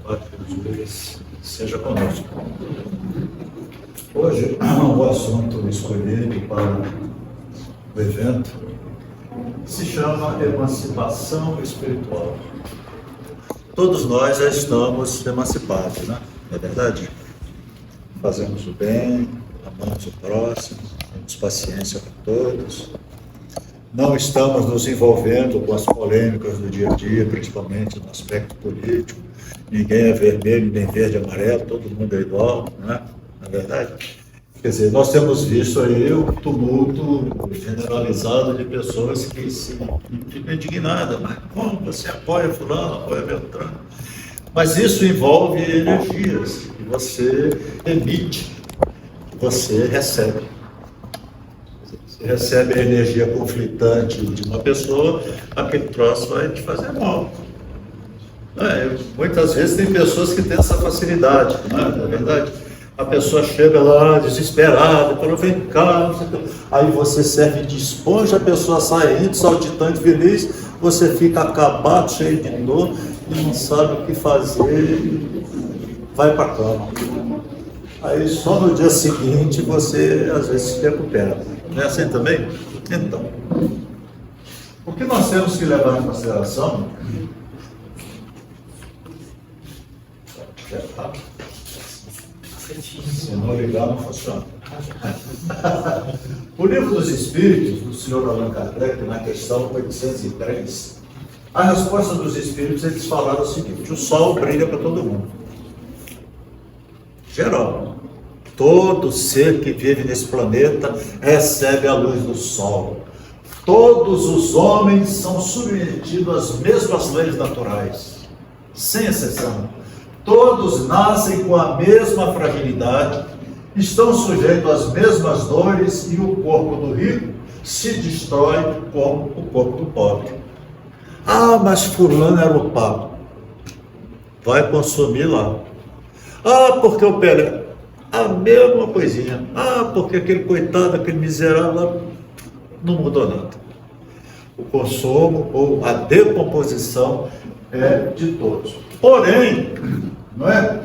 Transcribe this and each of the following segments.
Paz de Jesus seja conosco. Hoje, o assunto escolhido para o evento se chama emancipação espiritual. Todos nós já estamos emancipados, né? Não é verdade? Fazemos o bem, amamos o próximo, temos paciência com todos. Não estamos nos envolvendo com as polêmicas do dia a dia, principalmente no aspecto político. Ninguém é vermelho, nem verde, amarelo, todo mundo é igual, não é? Na verdade? Quer dizer, nós temos visto aí o tumulto generalizado de pessoas que ficam indignadas. Mas como você apoia fulano, apoia Beltrano? Mas isso envolve energias que você emite, que você recebe. Você recebe a energia conflitante de uma pessoa, aquele troço vai te fazer mal. Muitas vezes tem pessoas que têm essa facilidade, não é verdade? A pessoa chega lá desesperada, fala, vem cá, aí você serve de esponja, a pessoa sai rindo, saltitante, feliz, você fica acabado, cheio de dor e não sabe o que fazer, vai para a cama. Aí só no dia seguinte você às vezes se recupera. Não é assim também? Então, o que nós temos que levar em consideração se não ligar, não funciona. O Livro dos Espíritos, do Sr. Allan Kardec, na questão 803, a resposta dos Espíritos, eles falaram o seguinte: o Sol brilha para todo mundo. Geral. Todo ser que vive nesse planeta recebe a luz do Sol. Todos os homens são submetidos às mesmas leis naturais, sem exceção. Todos nascem com a mesma fragilidade, estão sujeitos às mesmas dores e o corpo do rico se destrói como o corpo do pobre. Ah, mas fulano era o papo. Vai consumir lá. Ah, porque o Pelé. A mesma coisinha. Ah, porque aquele coitado, aquele miserável lá, não mudou nada. O consumo ou a decomposição é de todos. Porém, não é?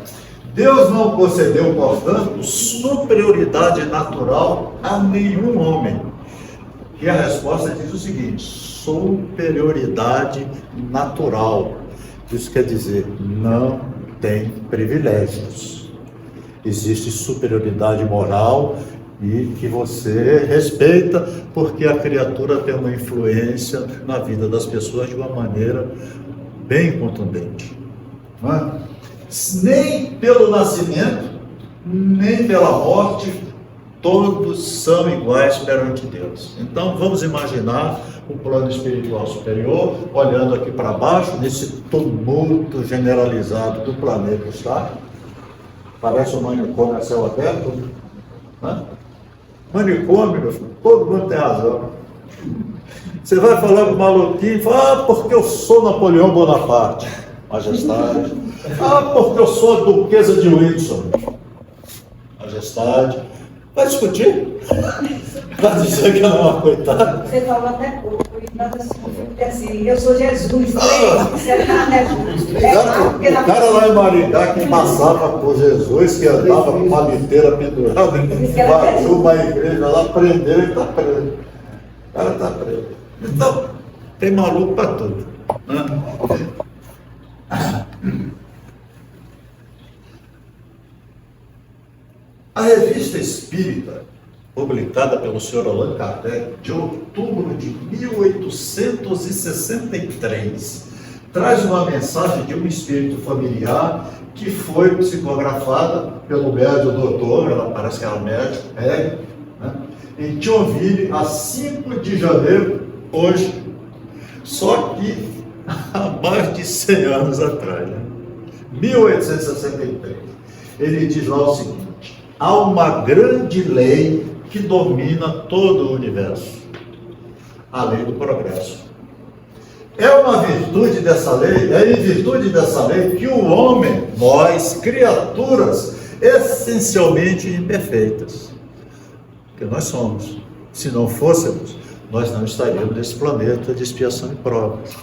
Deus não concedeu, portanto, superioridade natural a nenhum homem. E a resposta diz o seguinte: superioridade natural. Isso quer dizer, não tem privilégios. Existe superioridade moral e que você respeita, porque a criatura tem uma influência na vida das pessoas de uma maneira bem contundente. Não é? Nem pelo nascimento, nem pela morte, todos são iguais perante Deus. Então vamos imaginar o plano espiritual superior, olhando aqui para baixo, nesse tumulto generalizado do planeta, está? Parece um manicômio a céu aberto, né? Manicômio, meu filho, todo mundo tem razão. Você vai falar com o maluquinho e fala, porque eu sou Napoleão Bonaparte, majestade. Ah, porque eu sou a duquesa de Windsor, majestade. Vai discutir? Vai dizer que não é uma coitada? Você falou até pouco, assim, eu sou Jesus, você não é justo. O cara lá em Maringá que passava por Jesus, que andava com uma liteira pendurada, invadiu uma igreja lá, prendeu, ele está preso. O cara está preso. Então, tem maluco para tudo, né? A revista Espírita, publicada pelo Sr. Allan Kardec, de outubro de 1863, traz uma mensagem de um espírito familiar que foi psicografada pelo médium doutor, ela parece que era médico, né, em Thionville, a 5 de janeiro, hoje, só que há mais de 100 anos atrás, né? 1863. Ele diz lá o seguinte: há uma grande lei que domina todo o universo, a lei do progresso. É uma virtude dessa lei, é em virtude dessa lei que o homem, nós, criaturas essencialmente imperfeitas, que nós somos, se não fôssemos, nós não estaríamos nesse planeta de expiação e provas.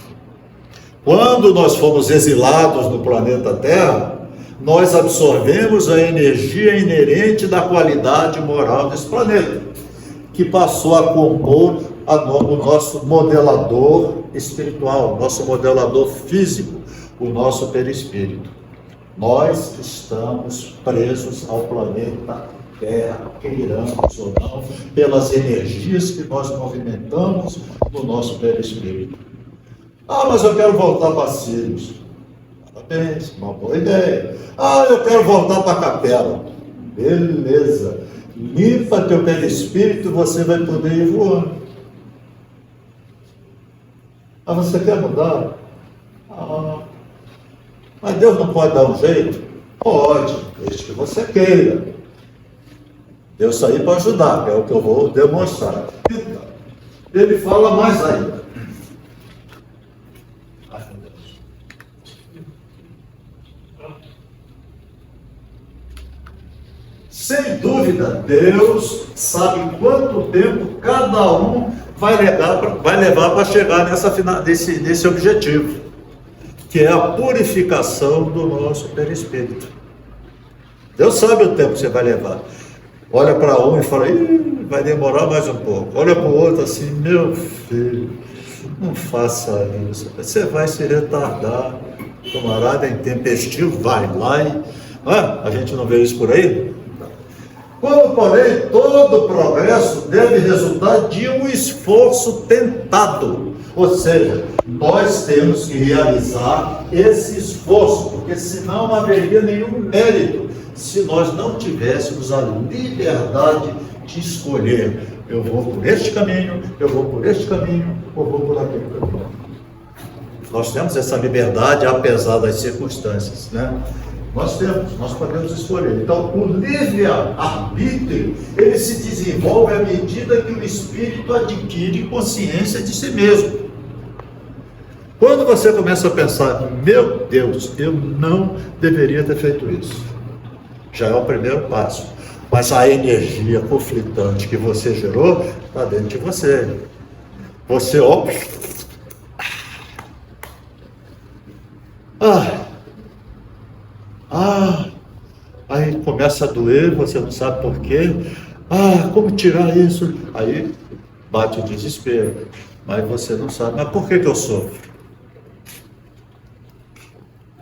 Quando nós fomos exilados no planeta Terra, nós absorvemos a energia inerente da qualidade moral desse planeta, que passou a compor o nosso modelador espiritual, o nosso modelador físico, o nosso perispírito. Nós estamos presos ao planeta Terra, queiramos ou não, pelas energias que nós movimentamos no nosso perispírito. Ah, mas eu quero voltar para Sirius. Parabéns, uma boa ideia. Ah, eu quero voltar para a capela. Beleza. Limpa teu perispírito e você vai poder ir voando. Ah, você quer mudar? Ah, mas Deus não pode dar um jeito? Pode, desde que você queira. Deus está aí para ajudar, que é o que eu vou demonstrar. Então, ele fala mais ainda. Ai, meu Deus. Sem dúvida, Deus sabe quanto tempo cada um vai levar para chegar nesse objetivo, que é a purificação do nosso perispírito. Deus sabe o tempo que você vai levar. Olha para um e fala, vai demorar mais um pouco. Olha para o outro assim, meu filho, não faça isso, você vai se retardar. Camarada intempestivo, vai lá e... a gente não vê isso por aí? Como, porém, todo progresso deve resultar de um esforço tentado. Ou seja, nós temos que realizar esse esforço, porque senão não haveria nenhum mérito se nós não tivéssemos a liberdade de escolher. Eu vou por este caminho, eu vou por este caminho, ou vou por aquele caminho. Nós temos essa liberdade, apesar das circunstâncias, né? Nós podemos escolher. Então, o livre-arbítrio, ele se desenvolve à medida que o espírito adquire consciência de si mesmo. Quando você começa a pensar, meu Deus, eu não deveria ter feito isso, já é o primeiro passo. Mas a energia conflitante que você gerou está dentro de você. Você, aí começa a doer, você não sabe por quê. Como tirar isso? Aí bate o desespero, mas você não sabe. Mas por que eu sofro?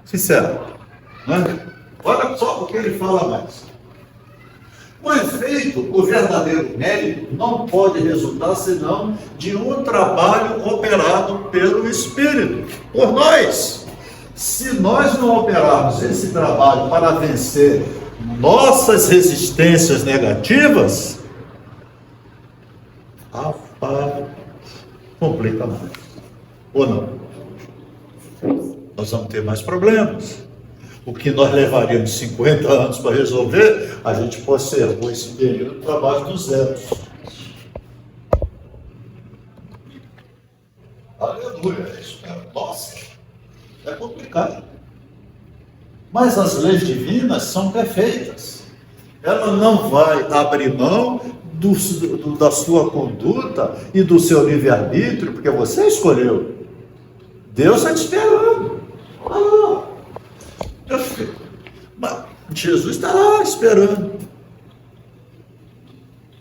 Sincero, né? Olha só o que ele fala mais. Com efeito, o verdadeiro mérito não pode resultar senão de um trabalho operado pelo Espírito, por nós. Se nós não operarmos esse trabalho para vencer nossas resistências negativas, complica mais. Ou não? Nós vamos ter mais problemas. O que nós levaríamos 50 anos para resolver, a gente postergou esse período para baixo dos zeros. Aleluia, isso, cara. Nossa, é complicado. Mas as leis divinas são perfeitas. Ela não vai abrir mão da sua conduta e do seu livre-arbítrio, porque você escolheu. Deus está te esperando. Meu filho, mas Jesus está lá esperando.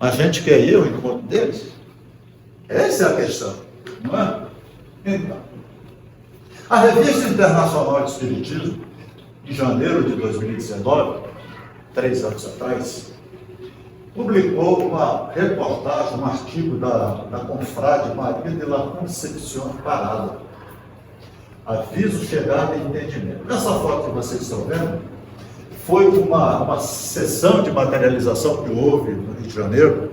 A gente quer ir ao encontro deles? Essa é a questão, não é? Então, a Revista Internacional de Espiritismo, em janeiro de 2019, 3 anos atrás, publicou uma reportagem, um artigo da confrade Maria de la Concepción Parada. Aviso, chegada e entendimento. Nessa foto que vocês estão vendo, foi uma sessão de materialização que houve no Rio de Janeiro,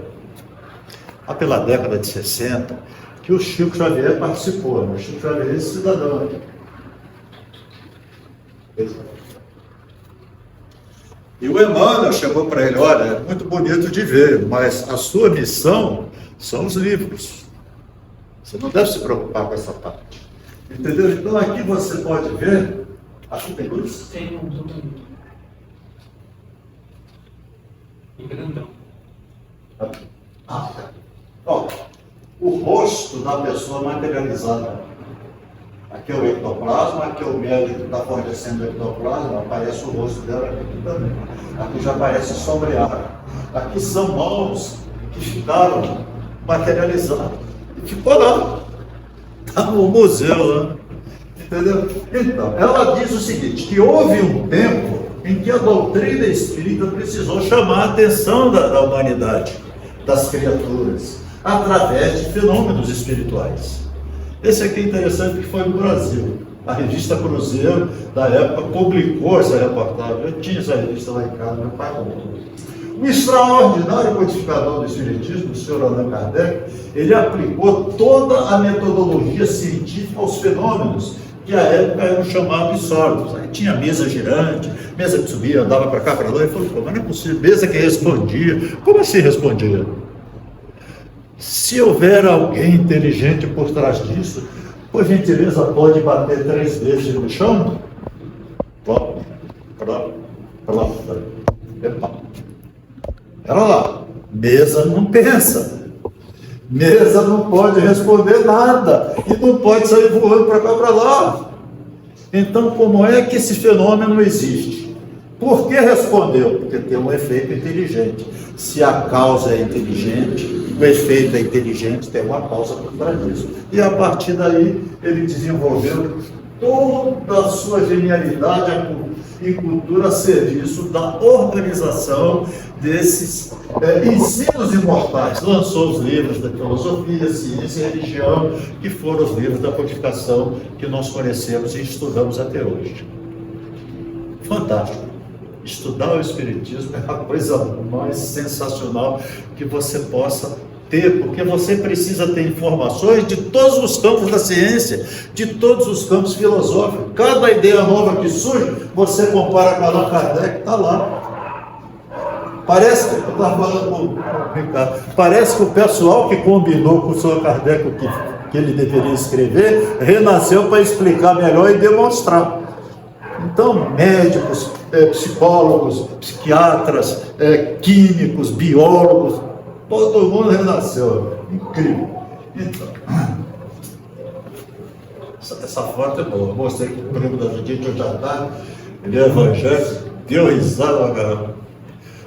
lá pela década de 60, que o Chico Xavier participou, né? O Chico Xavier é esse cidadão aqui. E o Emmanuel chegou para ele, olha, é muito bonito de ver, mas a sua missão são os livros. Você não deve se preocupar com essa parte. Entendeu? Então aqui você pode ver, aqui tem luz? Tem um grandão. Ó, o rosto da pessoa materializada. Aqui é o ectoplasma, aqui é o médico que está fornecendo o ectoplasma, aparece o rosto dela aqui também. Aqui já aparece sombreado. Aqui são mãos que ficaram materializadas. E ficou lá. Está no museu lá. Entendeu? Então, ela diz o seguinte, que houve um tempo em que a doutrina espírita precisou chamar a atenção da humanidade, das criaturas, através de fenômenos espirituais. Esse aqui é interessante, que foi no Brasil. A revista Cruzeiro, da época, publicou essa reportagem. Eu tinha essa revista lá em casa, meu pai comprou. O extraordinário codificador do Espiritismo, o senhor Allan Kardec, ele aplicou toda a metodologia científica aos fenômenos que à época eram chamados sólidos. Aí tinha mesa girante, mesa que subia, andava para cá, para lá, e falou, pô, mas não é possível, mesa que respondia. Como assim respondia? Se houver alguém inteligente por trás disso, por gentileza, pode bater 3 vezes no chão? Plop, plop, plop, epa. Era lá, mesa não pensa. Mesa não pode responder nada e não pode sair voando para cá para lá. Então, como é que esse fenômeno existe? Por que respondeu? Porque tem um efeito inteligente. Se a causa é inteligente, o efeito é inteligente, tem uma causa por trás disso. E a partir daí, ele desenvolveu toda a sua genialidade e cultura a serviço da organização desses ensinos imortais. Lançou os livros da filosofia, ciência e religião, que foram os livros da codificação que nós conhecemos e estudamos até hoje. Fantástico. Estudar o Espiritismo é a coisa mais sensacional que você possa ter, porque você precisa ter informações de todos os campos da ciência, de todos os campos filosóficos. Cada ideia nova que surge, você compara com Allan Kardec, está lá. Parece que eu estava falando com o Ricardo, parece que o pessoal que combinou com o senhor Kardec o que ele deveria escrever, renasceu para explicar melhor e demonstrar. Então, médicos, psicólogos, psiquiatras, químicos, biólogos, todo mundo renasceu. Incrível. Então, essa foto é boa. Eu mostrei que o primo da Judite hoje à tarde, ele é evangélico, deu risada, galera.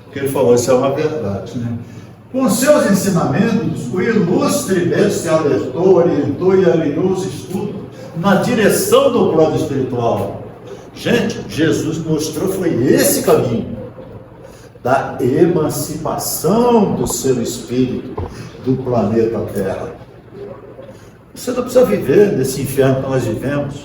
Porque ele falou, isso é uma verdade, né? Com seus ensinamentos, o ilustre mestre alertou, orientou e alinhou os estudos na direção do plano espiritual. Gente, Jesus mostrou, foi esse caminho da emancipação do seu espírito do planeta Terra. Você não precisa viver nesse inferno que nós vivemos,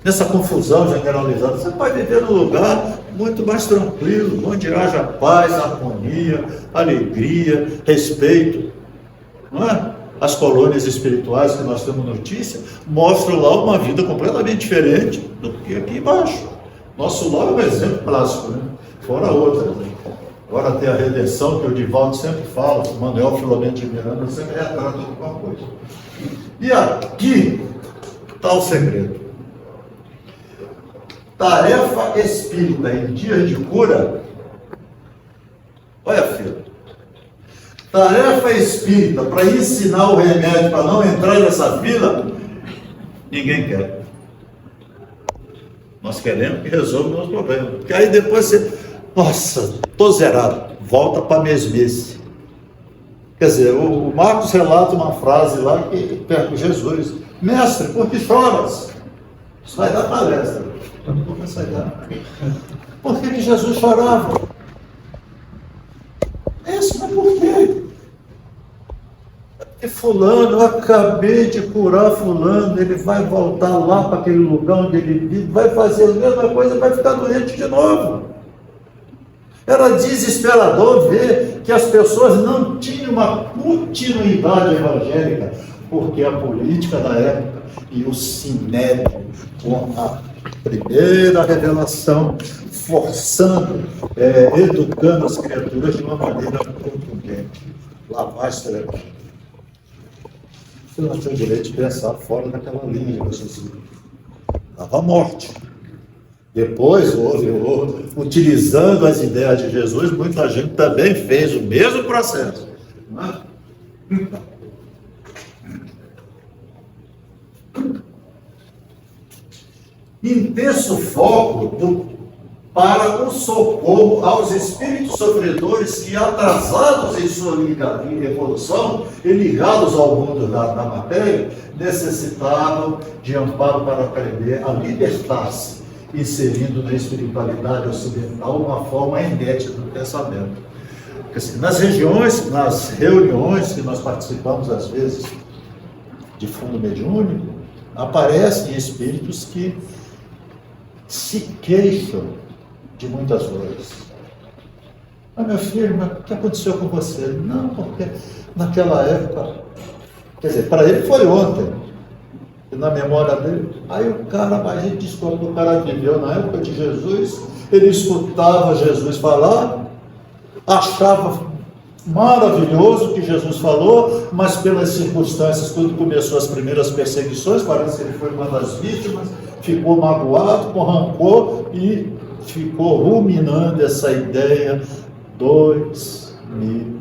nessa confusão generalizada. Você pode viver num lugar muito mais tranquilo, onde haja paz, harmonia, alegria, respeito, não é? As colônias espirituais que nós temos notícia mostram lá uma vida completamente diferente do que aqui embaixo. Nosso lar é um exemplo clássico, né? Fora outras. Né? Agora tem a redenção, que o Divaldo sempre fala, o Manuel Filomeno de Miranda sempre retrata alguma coisa. E aqui está o segredo. Tarefa espírita em dias de cura. Olha, filho. Tarefa espírita para ensinar o remédio para não entrar nessa fila, ninguém quer. Nós queremos que resolva o nosso problema. Porque aí depois você, nossa, estou zerado, volta para a mesmice. Quer dizer, o Marcos relata uma frase lá que perto de Jesus: mestre, por que choras? Isso vai dar palestra. Por que Jesus chorava? Mas por quê? Porque fulano, eu acabei de curar fulano, ele vai voltar lá para aquele lugar onde ele vive, vai fazer a mesma coisa, vai ficar doente de novo. Era desesperador ver que as pessoas não tinham uma continuidade evangélica, porque a política da época e o sinédrio com a primeira revelação, forçando, educando as criaturas de uma maneira contundente. Lavar cerebral. Você não tinha o direito de pensar fora daquela linha de raciocínio. Dava morte. Depois houve, utilizando as ideias de Jesus, muita gente também fez o mesmo processo. Não é? intenso foco para o socorro aos espíritos sofredores que, atrasados em sua evolução e ligados ao mundo da matéria, necessitavam de amparo para aprender a libertar-se, inserindo na espiritualidade ocidental uma forma inédita do pensamento. Assim, nas reuniões que nós participamos, às vezes, de fundo mediúnico, aparecem espíritos que se queixam de muitas dores. Mas, meu filho, mas o que aconteceu com você? Não, porque naquela época, quer dizer, para ele foi ontem, e na memória dele, aí o cara, mas a gente descobre que o cara viveu na época de Jesus, ele escutava Jesus falar, achava maravilhoso o que Jesus falou, mas pelas circunstâncias, quando começou as primeiras perseguições, parece que ele foi uma das vítimas, ficou magoado, com rancor e ficou ruminando essa ideia 2000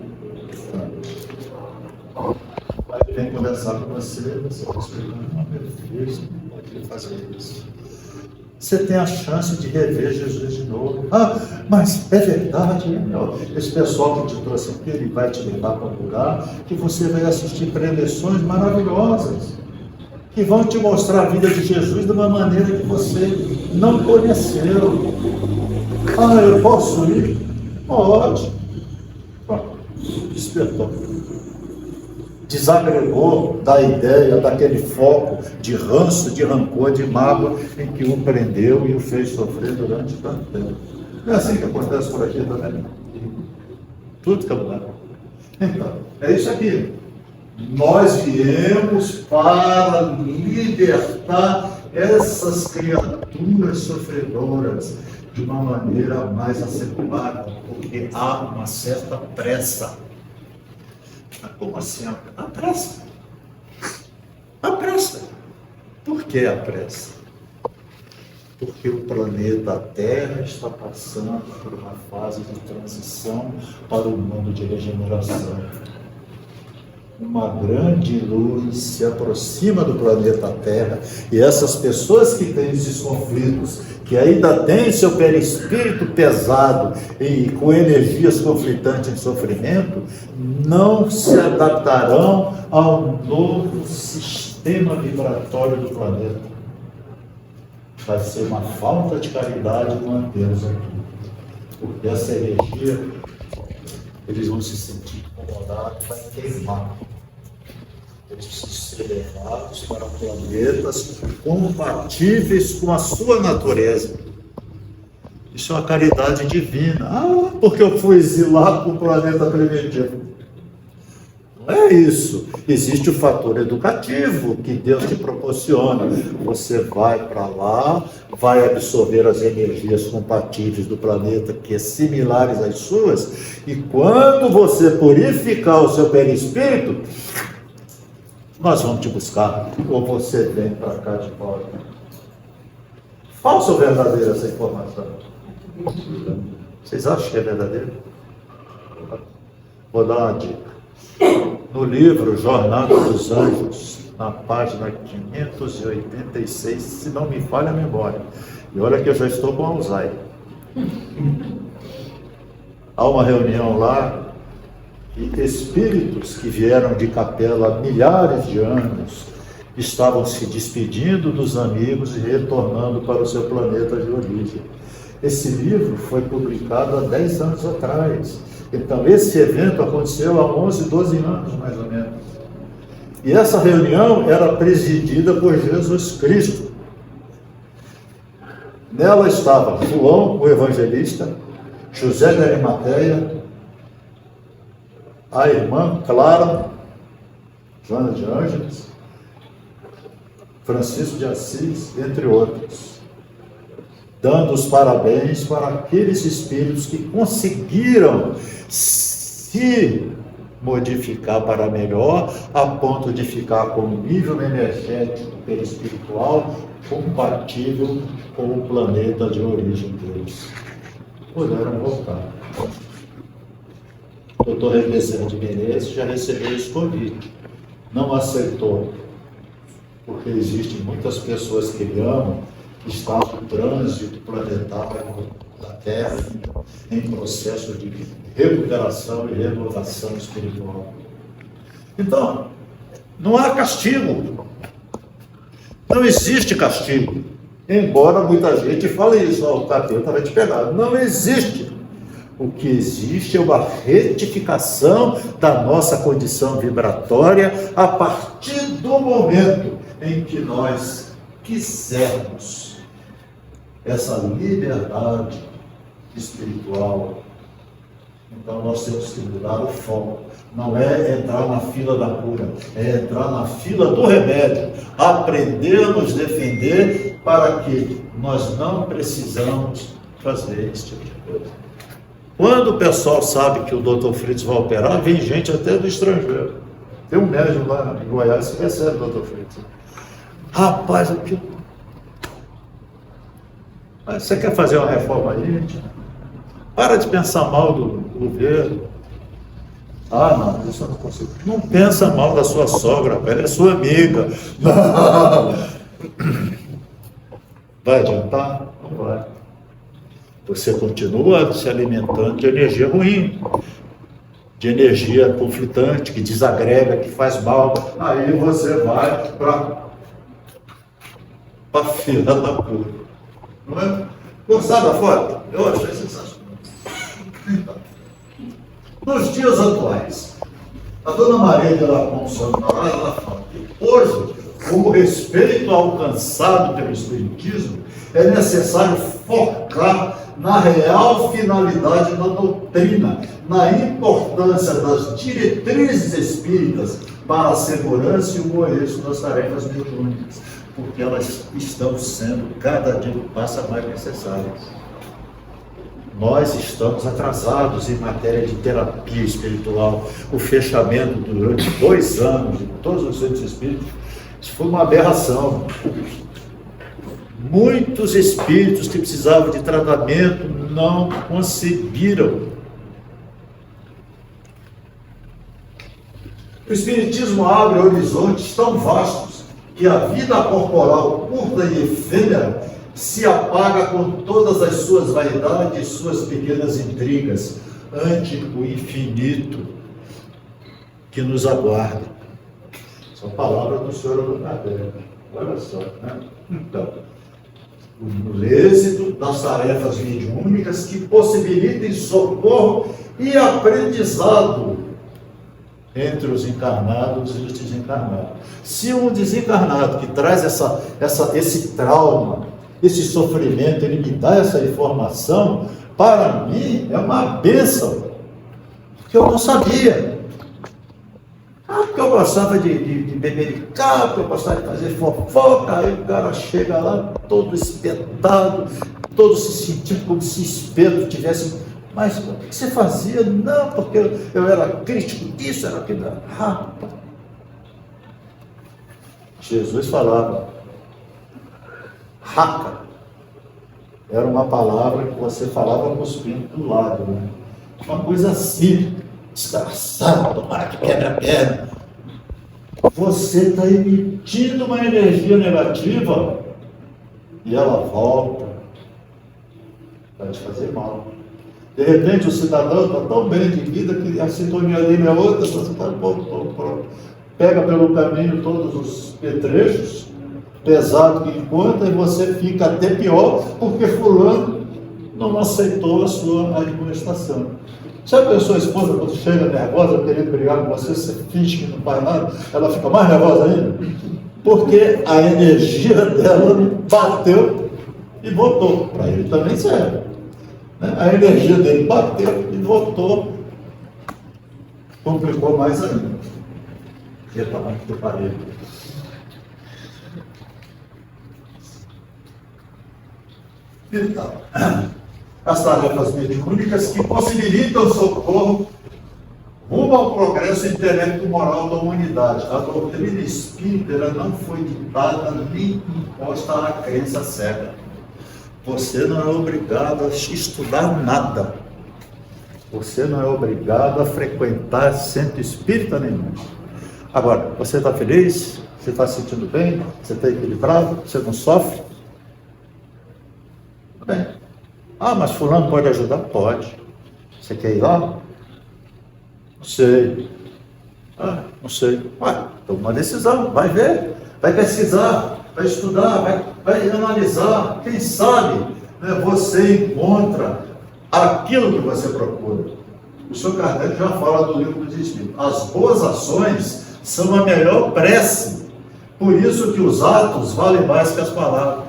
anos. Aí ele vem conversar com você vai explicando, não, meu filho, você não pode fazer isso. Você tem a chance de rever Jesus de novo. Ah, mas é verdade, meu. Esse pessoal que te trouxe aqui, ele vai te levar para um lugar que você vai assistir preleções maravilhosas, que vão te mostrar a vida de Jesus de uma maneira que você não conheceu. Ah, eu posso ir? Pode. Pronto. Despertou. Desagregou da ideia, daquele foco de ranço, de rancor, de mágoa em que o prendeu e o fez sofrer durante tanto tempo. É assim que acontece por aqui também. Tudo que é lugar. Então, é isso aqui. Nós viemos para libertar essas criaturas sofredoras de uma maneira mais acentuada, porque há uma certa pressa. Como assim? A pressa. A pressa. Por que a pressa? Porque o planeta Terra está passando por uma fase de transição para o mundo de regeneração. Uma grande luz se aproxima do planeta Terra e essas pessoas que têm esses conflitos, que ainda têm seu perispírito pesado e com energias conflitantes em sofrimento, não se adaptarão ao novo sistema vibratório do planeta. Vai ser uma falta de caridade mantê-los aqui, porque essa energia, eles vão se sentir incomodados, vai queimar. Eles precisam ser levados para planetas compatíveis com a sua natureza. Isso é uma caridade divina. Ah, porque eu fui exilado para o planeta primitivo. Não é isso. Existe o fator educativo que Deus te proporciona. Você vai para lá, vai absorver as energias compatíveis do planeta, que é similares às suas, e quando você purificar o seu perispírito, nós vamos te buscar, ou você vem para cá de volta. Falsa ou verdadeira essa informação? Vocês acham que é verdadeiro? Vou dar uma dica. No livro Jornada dos Anjos, na página 586, se não me falha a memória, e olha que eu já estou com Alzheimer. Há uma reunião lá, e espíritos que vieram de capela há milhares de anos estavam se despedindo dos amigos e retornando para o seu planeta de origem. Esse livro foi publicado há 10 anos atrás. Então, esse evento aconteceu há 11, 12 anos, mais ou menos. E essa reunião era presidida por Jesus Cristo. Nela estava João, o evangelista, José de Arimateia, a irmã Clara, Joana de Ângeles, Francisco de Assis, entre outros, dando os parabéns para aqueles espíritos que conseguiram se modificar para melhor, a ponto de ficar com um nível energético perispiritual compatível com o planeta de origem deles. Puderam voltar. O doutor Rebecena de Menezes já recebeu esse convite, não aceitou, porque existem muitas pessoas que lhe amam, está no trânsito planetário da Terra, em processo de recuperação e renovação espiritual. Então, não há castigo. Não existe castigo. Embora muita gente fale isso, o capeta vai te pegar. Não existe. O que existe é uma retificação da nossa condição vibratória a partir do momento em que nós quisermos essa liberdade espiritual. Então nós temos que mudar o foco. Não é entrar na fila da cura, é entrar na fila do remédio. Aprender a nos defender para que nós não precisamos fazer esse tipo de coisa. Quando o pessoal sabe que o Dr. Fritz vai operar, vem gente até do estrangeiro. Tem um médico lá em Goiás que recebe o Dr. Fritz. Rapaz, aqui... Você quer fazer uma reforma aí? Para de pensar mal do governo. Ah, não, isso eu não consigo. Não pensa mal da sua sogra, ela é sua amiga. Não. Vai adiantar? Não vai. Você continua se alimentando de energia ruim, de energia conflitante, que desagrega, que faz mal. Aí você vai para a fila da cura. Não é? Gostaram da foto? Eu achei sensacional. Então, nos dias atuais, a dona Maria de la Consoladora, ela fala que hoje, com o respeito alcançado pelo Espiritismo, é necessário focar na real finalidade da doutrina, na importância das diretrizes espíritas para a segurança e o bom êxito das tarefas mediúnicas, porque elas estão sendo, cada dia que passa, mais necessárias. Nós estamos atrasados em matéria de terapia espiritual. O fechamento durante 2 anos de todos os centros espíritas, isso foi uma aberração. Muitos espíritos que precisavam de tratamento não conseguiram. O Espiritismo abre horizontes tão vastos que a vida corporal curta e efêmera se apaga com todas as suas vaidades e suas pequenas intrigas ante o infinito que nos aguarda. São palavras do Senhor Allan Kardec. Olha só, né? Então, o êxito das tarefas mediúnicas que possibilitem socorro e aprendizado entre os encarnados e os desencarnados. Se um desencarnado que traz esse trauma, esse sofrimento, ele me dá essa informação, para mim é uma bênção, porque eu não sabia. Porque eu gostava de bebericar, porque eu gostava de fazer fofoca, aí o cara chega lá todo espetado, todo se sentindo como se espeto tivesse... Mas o que você fazia? Não, porque eu era crítico disso, era aquilo. Rapaz. Jesus falava, raca, era uma palavra que você falava cuspindo do lado, né? Uma coisa assim, desgraçado, tomara que quebra a perna. Você está emitindo uma energia negativa e ela volta, vai te fazer mal. De repente o cidadão está tão bem de vida que a sintonia dele é outra, você está pega pelo caminho todos os petrechos pesados que encontra e você fica até pior porque fulano não aceitou a sua administração. Sabe a sua esposa quando chega nervosa, querendo brigar com você, você finge que não faz nada, ela fica mais nervosa ainda? Porque a energia dela bateu e voltou. Para ele também serve. A energia dele bateu e voltou. Complicou mais ainda. Eita, mais que eu parei. Então, as tarefas mediúnicas que possibilitam socorro rumo ao progresso intelecto-moral da humanidade. A doutrina espírita ela não foi ditada nem imposta à crença cega. Você não é obrigado a estudar nada. Você não é obrigado a frequentar centro espírita nenhum. Agora, você está feliz? Você está se sentindo bem? Você está equilibrado? Você não sofre? Ah, mas fulano pode ajudar? Pode. Você quer ir lá? Não sei. Ah, não sei. Ué, toma uma decisão, vai ver, vai pesquisar, vai estudar, vai analisar. Quem sabe, né, você encontra aquilo que você procura. O Sr. Kardec já fala do Livro dos Espíritos. As boas ações são a melhor prece. Por isso que os atos valem mais que as palavras.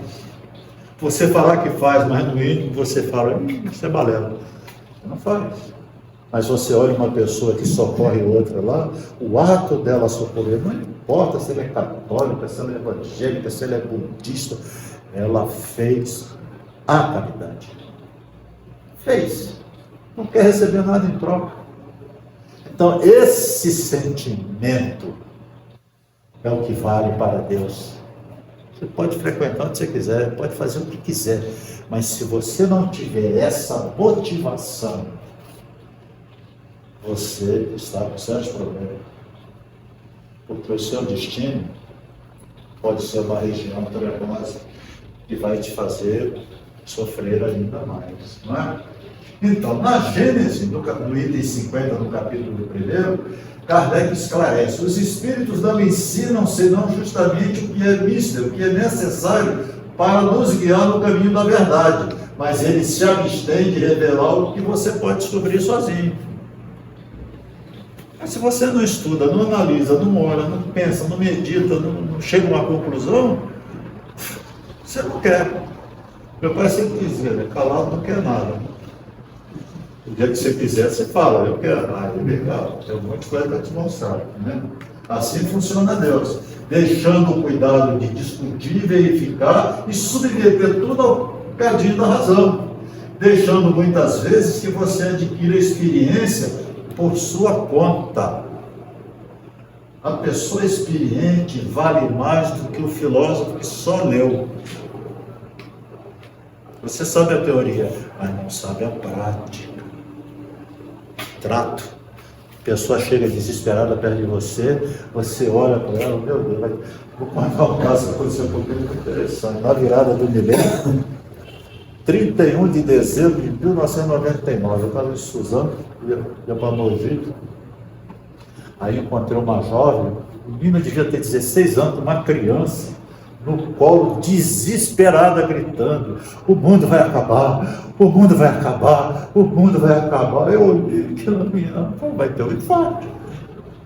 Você falar que faz, mas no íntimo você fala, isso é balela. Você não faz. Mas você olha uma pessoa que socorre outra lá, o ato dela socorrer, não importa se ela é católica, se ela é evangélica, se ela é budista, ela fez a caridade. Fez. Não quer receber nada em troca. Então, esse sentimento é o que vale para Deus. Você pode frequentar onde você quiser, pode fazer o que quiser, mas se você não tiver essa motivação, você está com sérios problemas. Porque o seu destino pode ser uma região trevosa que vai te fazer sofrer ainda mais, não é? Então, na Gênese, no item 50, no capítulo 1, Kardec esclarece: os espíritos não ensinam senão justamente o que é místico, o que é necessário para nos guiar no caminho da verdade, mas eles se abstêm de revelar o que você pode descobrir sozinho. Mas se você não estuda, não analisa, não ora, não pensa, não medita, não chega a uma conclusão, você não quer. Meu pai sempre dizia, né? Calado não quer nada. O dia que você quiser, você fala, eu quero. Ah, é legal, tem um monte de coisa para te mostrar. Né? Assim funciona Deus, deixando o cuidado de discutir, verificar e submeter tudo ao cadinho da razão, deixando muitas vezes que você adquira experiência por sua conta. A pessoa experiente vale mais do que o filósofo que só leu. Você sabe a teoria, mas não sabe a prática. Trato. A pessoa chega desesperada perto de você, você olha para ela, meu Deus, vou contar um caso que aconteceu comigo muito interessante. Na virada do milênio, 31 de dezembro de 1999, eu estava em Suzano, ia para Mogi, aí encontrei uma jovem, o menino devia ter 16 anos, uma criança, no colo, desesperada, gritando, o mundo vai acabar, o mundo vai acabar, o mundo vai acabar. Eu olhei aquela menina, vai ter um infarto.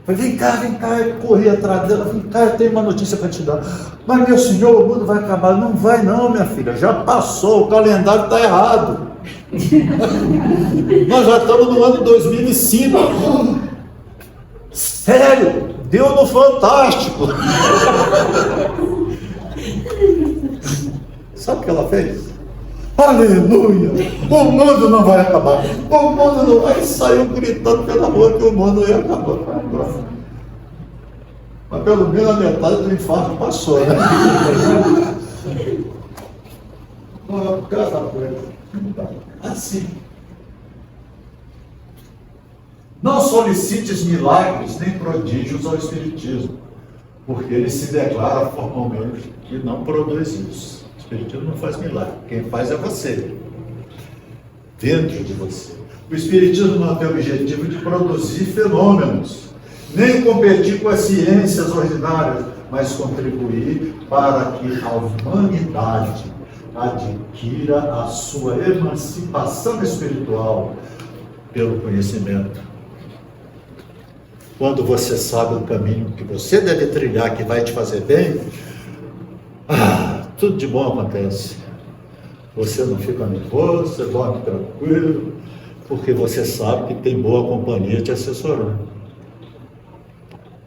Falei, vem cá, eu corri atrás dela, vem cá, eu tenho uma notícia para te dar. Mas meu senhor, o mundo vai acabar. Não vai não, minha filha, já passou, o calendário está errado. Nós já estamos no ano 2005. Sério, deu no Fantástico. Sabe o que ela fez? Aleluia! O mundo não vai acabar. O mundo não vai sair gritando pela rua que o mundo ia acabar. Mas pelo menos a metade do infarto passou, né? Cada coisa. Assim. Não solicites milagres nem prodígios ao Espiritismo, porque ele se declara formalmente que não produz isso. O Espiritismo não faz milagre, quem faz é você, dentro de você. O Espiritismo não tem o objetivo de produzir fenômenos, nem competir com as ciências ordinárias, mas contribuir para que a humanidade adquira a sua emancipação espiritual pelo conhecimento. Quando você sabe o caminho que você deve trilhar, que vai te fazer bem, tudo de bom acontece. Você não fica nervoso, você dorme tranquilo, porque você sabe que tem boa companhia te assessorando.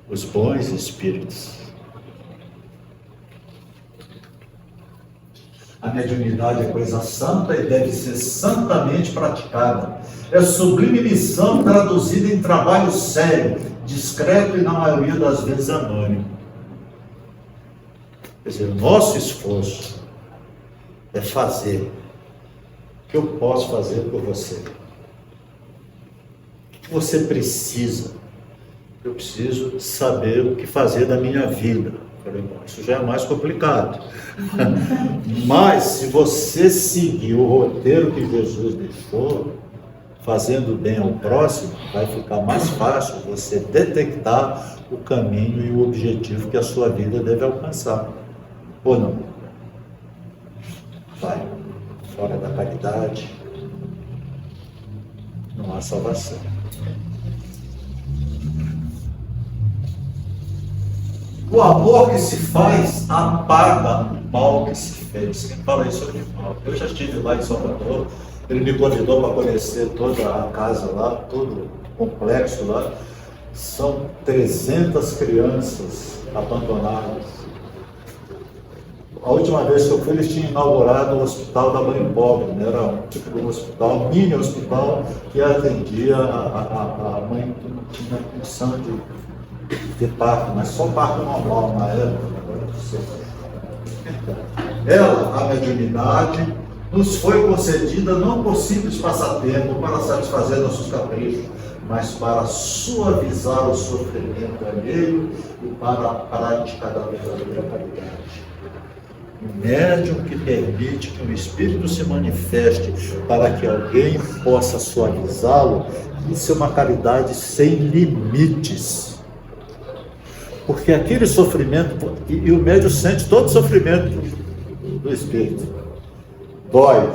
Os bons espíritos. A mediunidade é coisa santa e deve ser santamente praticada. É sublime missão traduzida em trabalho sério, discreto e na maioria das vezes anônimo. Quer dizer, o nosso esforço é fazer o que eu posso fazer por você. O que você precisa? Eu preciso saber o que fazer da minha vida. Eu falei, bom, isso já é mais complicado. Mas, se você seguir o roteiro que Jesus deixou, fazendo bem ao próximo, vai ficar mais fácil você detectar o caminho e o objetivo que a sua vida deve alcançar. Ou não? Vai. Fora da caridade, não há salvação. O amor que se faz apaga o mal que se fez. Quem fala isso é o mal. Eu já estive lá em Salvador, ele me convidou para conhecer toda a casa lá, todo o complexo lá. São 300 crianças abandonadas. A última vez que eu fui, eles tinham inaugurado o Hospital da Mãe Pobre, né? Era um tipo de hospital, um mini hospital, que atendia a mãe que não tinha condição de parto, mas só parto normal na época. Ela, a mediunidade, nos foi concedida não por simples passatempo, para satisfazer nossos caprichos, mas para suavizar o sofrimento alheio e para a prática da verdadeira caridade. O médium que permite que o Espírito se manifeste para que alguém possa suavizá-lo, isso é uma caridade sem limites. Porque aquele sofrimento, e o médium sente todo o sofrimento do Espírito. Dói.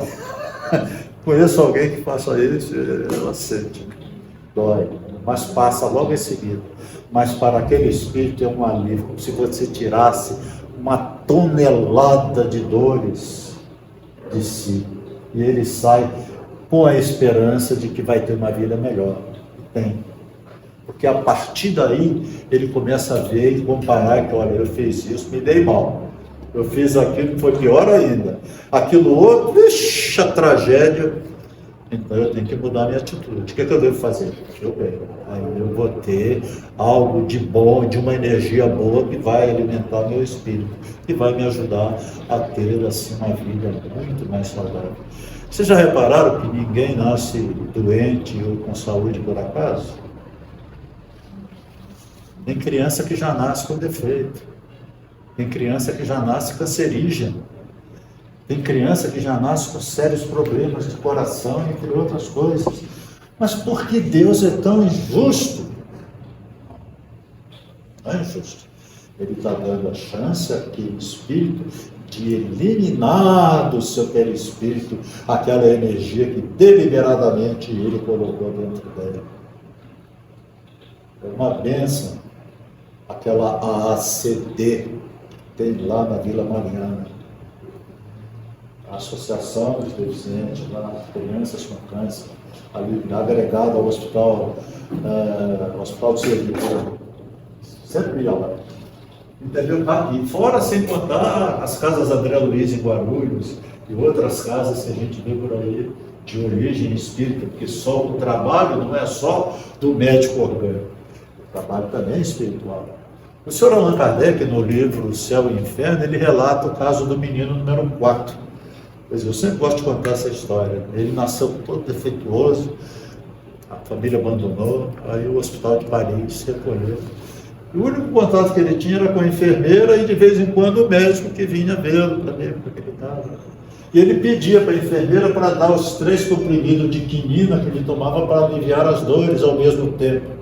Conheço alguém que faça isso, ela sente. Dói. Mas passa logo em seguida. Mas para aquele Espírito é um alívio, como se você tirasse uma tonelada de dores de si. E ele sai com a esperança de que vai ter uma vida melhor. Tem. Porque a partir daí, ele começa a ver e comparar que, olha, eu fiz isso, me dei mal. Eu fiz aquilo que foi pior ainda. Aquilo outro, vixe, a tragédia. Então eu tenho que mudar a minha atitude. O que eu devo fazer? Eu bem. Aí eu vou ter algo de bom, de uma energia boa que vai alimentar meu espírito e vai me ajudar a ter assim uma vida muito mais saudável. Vocês já repararam que ninguém nasce doente ou com saúde por acaso? Tem criança que já nasce com defeito. Tem criança que já nasce cancerígena. Tem criança que já nasce com sérios problemas de coração, entre outras coisas. Mas por que Deus é tão injusto? Não é injusto. Ele está dando a chance àquele espírito de eliminar do seu perispírito aquela energia que deliberadamente ele colocou dentro dele. É uma bênção. Aquela AACD que tem lá na Vila Mariana. A Associação dos Deficientes, lá, crianças com câncer, ali agregado ao hospital de Sergipe. Sempre ia lá. Entendeu? E fora, sem contar as casas André Luiz em Guarulhos e outras casas que a gente vê por aí de origem espírita, porque só o trabalho não é só do médico orgânico, o trabalho também é espiritual. O Sr. Allan Kardec, no livro O Céu e o Inferno, ele relata o caso do menino número 4. Pois eu sempre gosto de contar essa história. Ele nasceu todo defeituoso, a família abandonou, aí o hospital de Paris se recolheu. O único contato que ele tinha era com a enfermeira e de vez em quando o médico que vinha vê-lo para ver como ele estava. E ele pedia para a enfermeira para dar os 3 comprimidos de quinina que ele tomava para aliviar as dores ao mesmo tempo.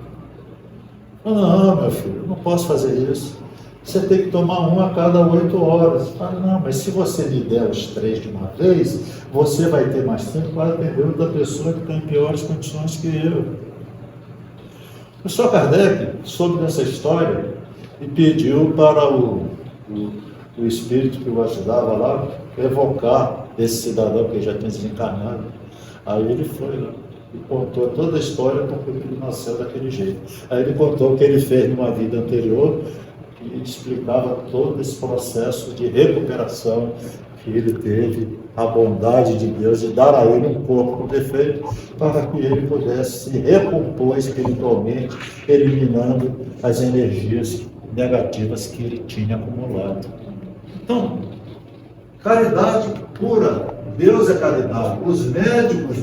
Não, meu filho, eu não posso fazer isso. Você tem que tomar um a cada 8 horas. Fala, não, mas se você me der os 3 de uma vez, você vai ter mais tempo para atender outra pessoa que está em piores condições que eu. O Sr. Kardec soube dessa história e pediu para o espírito que o ajudava lá evocar esse cidadão que já tinha desencarnado. Aí ele foi lá e contou toda a história porque ele nasceu daquele jeito. Aí ele contou o que ele fez numa vida anterior e explicava todo esse processo de recuperação que ele teve, a bondade de Deus de dar a ele um corpo com defeito para que ele pudesse se recompor espiritualmente, eliminando as energias negativas que ele tinha acumulado. Então, caridade pura, Deus é caridade. Os médicos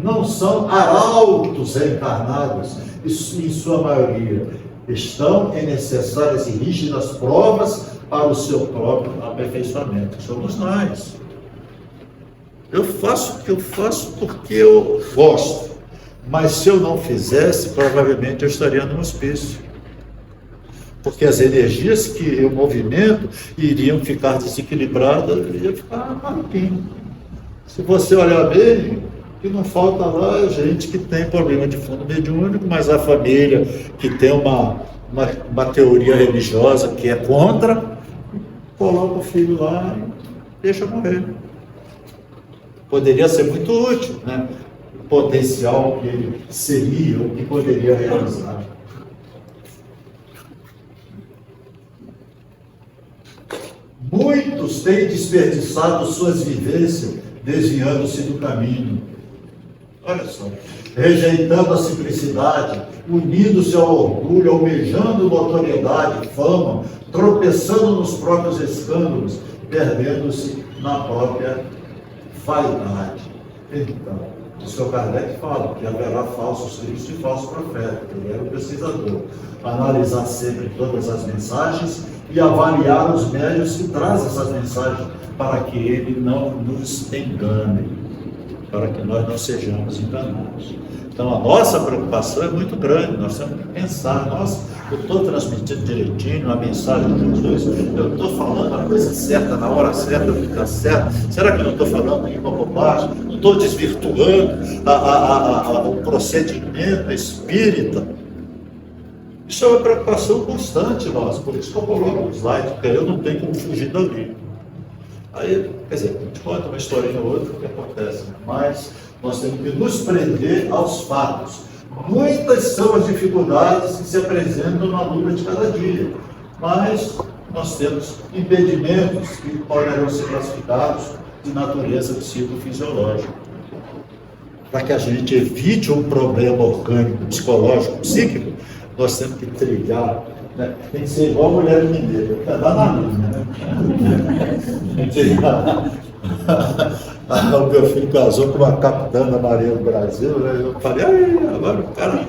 não são arautos encarnados, em sua maioria. estão em necessárias e rígidas provas para o seu próprio aperfeiçoamento. Somos nós. Eu faço o que eu faço porque eu gosto. Mas se eu não fizesse, provavelmente eu estaria no hospício. Porque as energias que eu movimento iriam ficar desequilibradas, ia ficar maluquinho. Se você olhar bem, o que não falta lá é gente que tem problema de fundo mediúnico, mas a família que tem uma teoria religiosa que é contra, coloca o filho lá e deixa morrer. Poderia ser muito útil, né? O potencial que ele seria, o que poderia realizar. Muitos têm desperdiçado suas vivências, desviando-se do caminho. Olha só, rejeitando a simplicidade, unindo-se ao orgulho, almejando notoriedade, fama, tropeçando nos próprios escândalos, perdendo-se na própria vaidade. Então, o Sr. Kardec fala que haverá falsos cristos e falsos profetas. Ele era o pesquisador. Analisar sempre todas as mensagens e avaliar os médios que trazem essas mensagens para que ele não nos engane, para que nós não sejamos enganados. Então a nossa preocupação é muito grande, nós temos que pensar, nossa, eu estou transmitindo direitinho a mensagem de Jesus, eu estou falando a coisa certa, na hora certa, fica certo, será que eu não estou falando nenhuma bobagem? Não estou desvirtuando o procedimento espírita? Isso é uma preocupação constante nossa, por isso que eu coloco os slides, porque eu não tenho como fugir dali. Aí, quer dizer, a gente conta uma historinha ou outra que acontece, né? Mas nós temos que nos prender aos fatos. Muitas são as dificuldades que se apresentam na luta de cada dia, mas nós temos impedimentos que poderão ser classificados de natureza psicofisiológica. Para que a gente evite um problema orgânico, psicológico, psíquico, nós temos que trilhar, né? Tem que ser igual a mulher mineira, dá na linha, né? O meu filho casou com uma capitã da Marinha do Brasil, né? Eu falei, agora o cara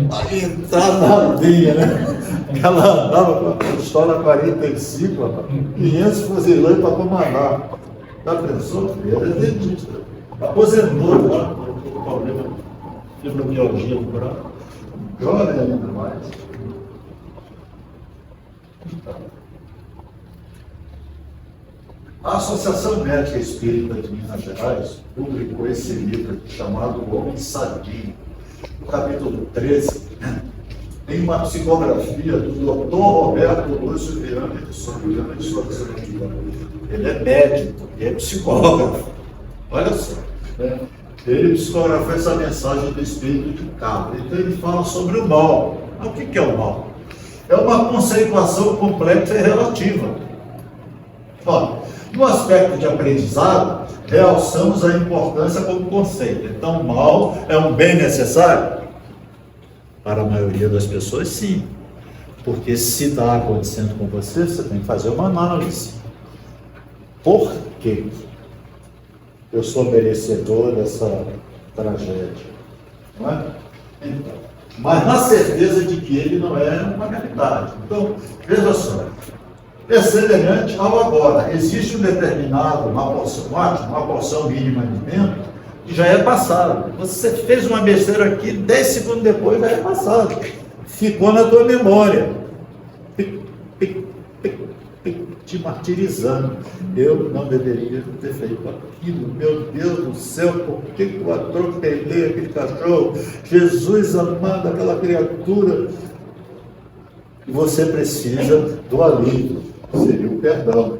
vai entrar na linha, né? Ela andava com a pistola 45, 500 fuzilões para comandar. Já pensou? Ele é dentista. Aposentou lá, com problema de fibromialgia no braço. Pior ainda mais. A Associação Médica Espírita de Minas Gerais publicou esse livro chamado O Homem Sadio. No capítulo 13, tem uma psicografia do Dr. Roberto Lúcio Viana de Souza. Ele é médico e é psicógrafo. Olha só, né? Ele psicografou essa mensagem do Espírito de Carlos. Então ele fala sobre o mal. Mas o que é o mal? É uma conceituação complexa e relativa. Olha, no aspecto de aprendizado, realçamos a importância como conceito. Então, o mal é um bem necessário? Para a maioria das pessoas, sim. Porque se está acontecendo com você, você tem que fazer uma análise. Por quê? Eu sou merecedor dessa tragédia. Não é? Então, mas na certeza de que ele não é uma realidade. Então, veja só. É semelhante ao agora. Existe uma porção mínima de tempo que já é passado. Você fez uma besteira aqui, 10 segundos depois já é passado. Ficou na tua memória. Te martirizando. Eu não deveria ter feito aquilo. Meu Deus do céu, por que eu atropelei aquele cachorro? Jesus amando aquela criatura. E você precisa do alívio. Seria o perdão.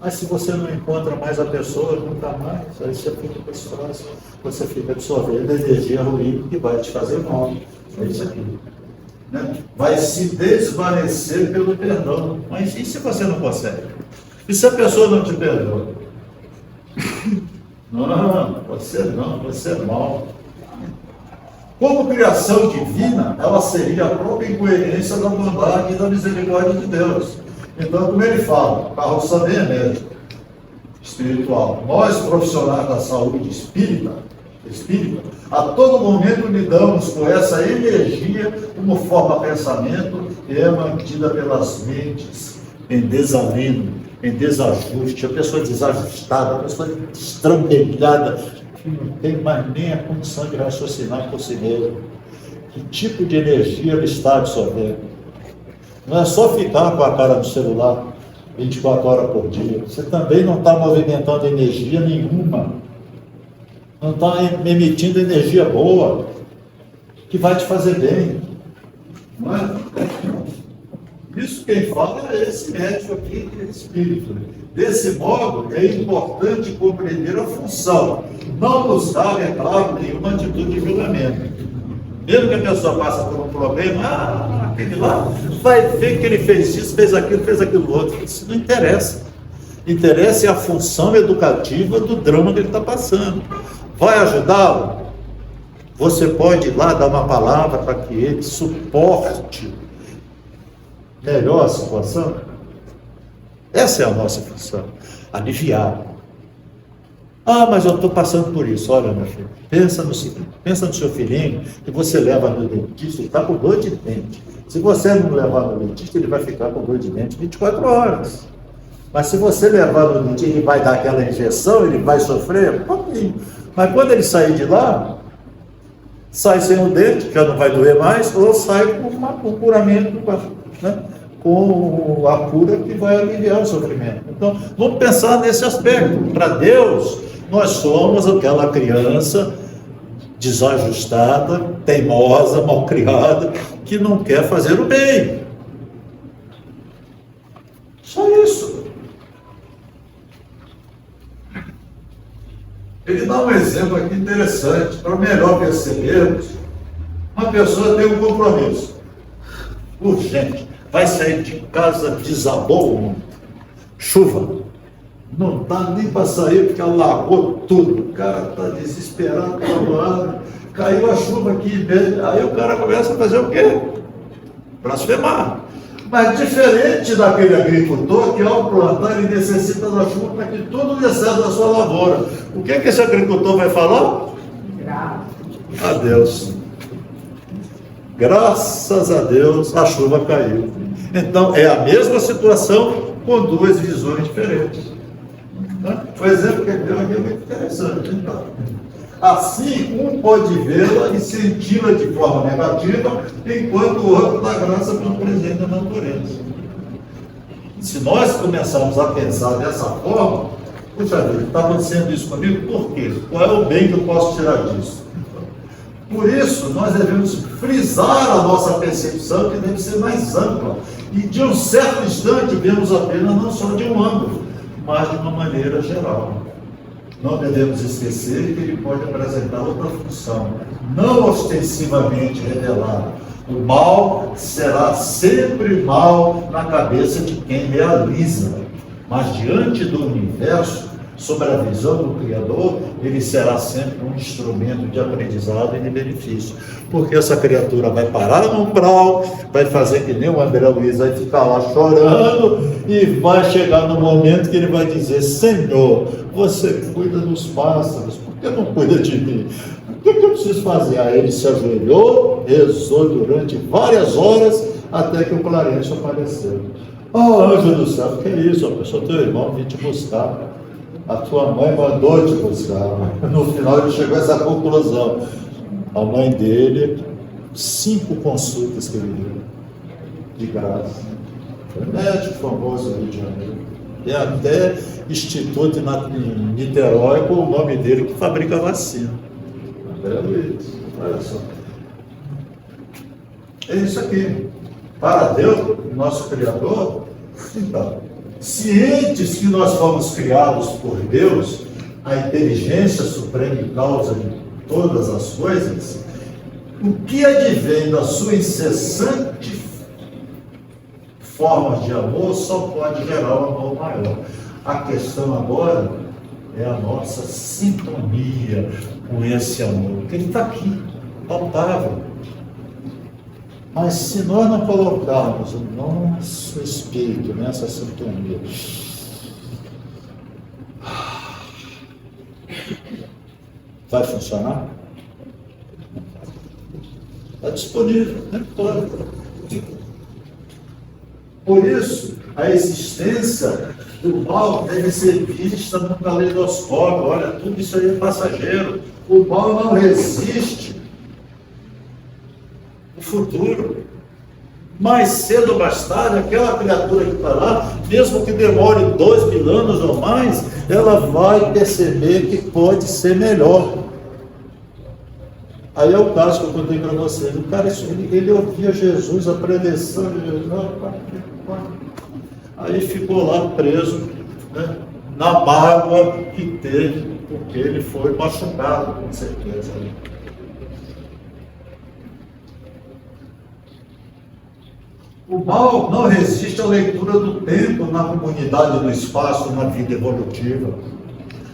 Mas se você não encontra mais a pessoa, nunca mais, aí você fica com esse troço, você fica absorvendo a energia ruim que vai te fazer mal. É isso aqui. Né? Vai se desvanecer pelo perdão. Mas e se você não consegue? E se a pessoa não te perdoa? Não, você é mal. Como criação divina, ela seria a própria incoerência da bondade e da misericórdia de Deus. Então, como ele fala, Carlos também é médico espiritual. Nós, profissionais da saúde espírita, espírita, a todo momento lidamos com essa energia como forma pensamento que é mantida pelas mentes em desalinho, em desajuste, a pessoa desajustada, a pessoa estrambelhada, que não tem mais nem a condição de raciocinar por si mesmo. Que tipo de energia ele está absorvendo? Não é só ficar com a cara no celular 24 horas por dia. Você também não está movimentando energia nenhuma. Não está emitindo energia boa, que vai te fazer bem. Não é? Isso quem fala é esse médico aqui, que é espírito. Desse modo, é importante compreender a função. Não nos cabe, é claro, nenhuma atitude de julgamento. Mesmo que a pessoa passe por um problema, aquele lá, vai ver que ele fez isso, fez aquilo outro. Isso não interessa. Interessa é a função educativa do drama que ele está passando. Vai ajudá-lo? Você pode ir lá dar uma palavra para que ele suporte melhor a situação? Essa é a nossa função, aliviar. Mas eu estou passando por isso. Olha, meu filho, pensa no seguinte, pensa no seu filhinho, que você leva no dentista, ele está com dor de dente. Se você não levar no dentista, ele vai ficar com dor de dente 24 horas. Mas se você levar no dentista, ele vai dar aquela injeção, ele vai sofrer um pouquinho. Mas quando ele sair de lá, sai sem o dente, já não vai doer mais, ou sai com um curamento, né? Com a cura que vai aliviar o sofrimento. Então, vamos pensar nesse aspecto. Para Deus, nós somos aquela criança desajustada, teimosa, malcriada, que não quer fazer o bem. Só isso. Ele dá um exemplo aqui interessante, para melhor percebermos. Uma pessoa tem um compromisso urgente, vai sair de casa, desabou, chuva, não dá nem para sair porque alagou tudo, o cara está desesperado, caiu a chuva aqui, aí o cara começa a fazer o quê? Blasfemar. Mas diferente daquele agricultor que ao plantar ele necessita da chuva para que tudo dê certo da sua lavoura. O que é que esse agricultor vai falar? A Deus. Graças a Deus a chuva caiu. Então é a mesma situação com duas visões diferentes. O exemplo que ele deu aqui é muito interessante. Então, assim, um pode vê-la e senti-la de forma negativa, enquanto o outro dá graça pelo presente da natureza. Se nós começarmos a pensar dessa forma, puxa vida, está acontecendo isso comigo, por quê? Qual é o bem que eu posso tirar disso? Por isso, nós devemos frisar a nossa percepção, que deve ser mais ampla. E de um certo instante, vemos apenas não só de um ângulo, mas de uma maneira geral. Não devemos esquecer que ele pode apresentar outra função, não ostensivamente revelada. O mal será sempre mal na cabeça de quem realiza, mas diante do universo, sob a visão do Criador, ele será sempre um instrumento de aprendizado e de benefício. Porque essa criatura vai parar no umbral, vai fazer que nem o André Luiz, vai ficar lá chorando e vai chegar no momento que ele vai dizer: Senhor, você cuida dos pássaros, por que não cuida de mim? O que eu preciso fazer? Aí ele se ajoelhou, rezou durante várias horas até que o clarete apareceu. Anjo do céu, que é isso? A pessoa, teu irmão, vim te buscar. A tua mãe mandou te buscar. No final ele chegou a essa conclusão. A mãe dele, 5 consultas que ele deu, de graça. Foi médico famoso no Rio de Janeiro. Tem até instituto em Niterói com o nome dele que fabrica vacina. André Luiz, olha só. É isso aqui. Para Deus, nosso Criador, então, cientes que nós fomos criados por Deus, a inteligência suprema e causa de todas as coisas, o que advém da sua incessante forma de amor só pode gerar um amor maior. A questão agora é a nossa sintonia com esse amor, porque ele está aqui, palpável. Mas se nós não colocarmos o nosso espírito nessa sintonia, Vai funcionar? Está disponível, né? Por isso, a existência do mal deve ser vista num caleidoscópio. Olha, tudo isso aí é passageiro. O mal não resiste o futuro. Mais cedo ou mais tarde, aquela criatura que está lá, mesmo que demore 2.000 anos ou mais, ela vai perceber que pode ser melhor. Aí é o caso que eu contei para vocês. O cara, ele ouvia Jesus, a preleção de Jesus. Aí ficou lá preso, né, na mágoa que teve, porque ele foi machucado, com certeza. O mal não resiste à leitura do tempo na comunidade do espaço, na vida evolutiva.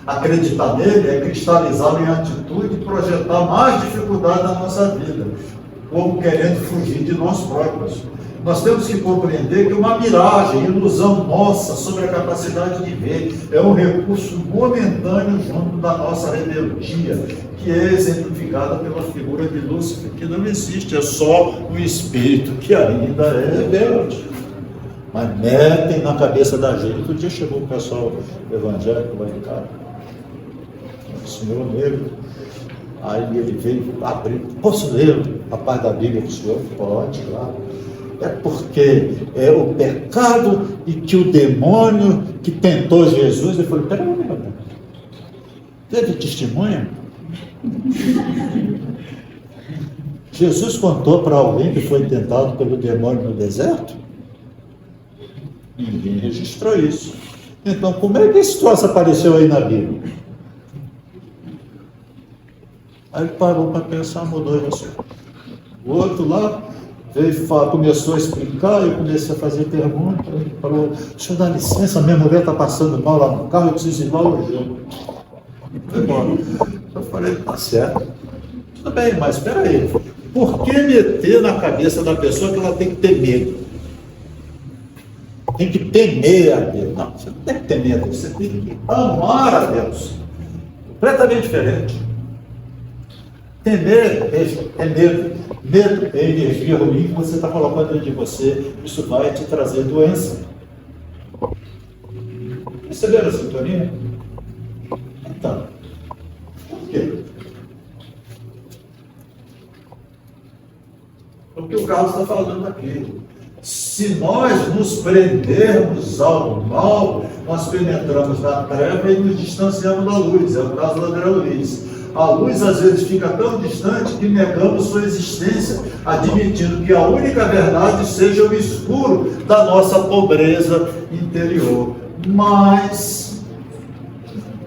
Acreditar nele é cristalizá-lo em atitude e projetar mais dificuldade na nossa vida, como querendo fugir de nós próprios. Nós temos que compreender que uma miragem, ilusão nossa sobre a capacidade de ver, é um recurso momentâneo junto da nossa rebeldia, que é exemplificada pela figura de Lúcifer, que não existe, é só um espírito que ainda é rebelde. Mas metem na cabeça da gente. Outro dia chegou o pessoal evangélico lá em casa, o senhor negro, aí ele veio abrir, posso ler a parte da Bíblia do senhor? Pode, claro. É porque é o pecado e que o demônio que tentou Jesus, ele falou, peraí, meu Deus, teve testemunha? Jesus contou para alguém que foi tentado pelo demônio no deserto? Ninguém registrou isso. Então, como é que esse troço apareceu aí na Bíblia? Aí ele parou para pensar, mudou de assunto. O outro lá veio falar, começou a explicar, eu comecei a fazer perguntas, ele falou, senhor dá licença, minha mulher está passando mal lá no carro, eu preciso ir lá urgente. Foi embora. Eu falei, tá certo. Tudo bem, mas espera aí. Por que meter na cabeça da pessoa que ela tem que ter medo? Tem que temer a Deus. Não, você não tem que temer a Deus, você tem que amar a Deus. Completamente diferente. Temer é medo. Medo é energia ruim que você está colocando dentro de você. Isso vai te trazer doença. Perceberam a sintonia? Então, por quê? O que o Carlos está falando aqui. Se nós nos prendermos ao mal, nós penetramos na treva e nos distanciamos da luz. É o caso do André Luiz. A luz às vezes fica tão distante que negamos sua existência, admitindo que a única verdade seja o escuro da nossa pobreza interior. Mas,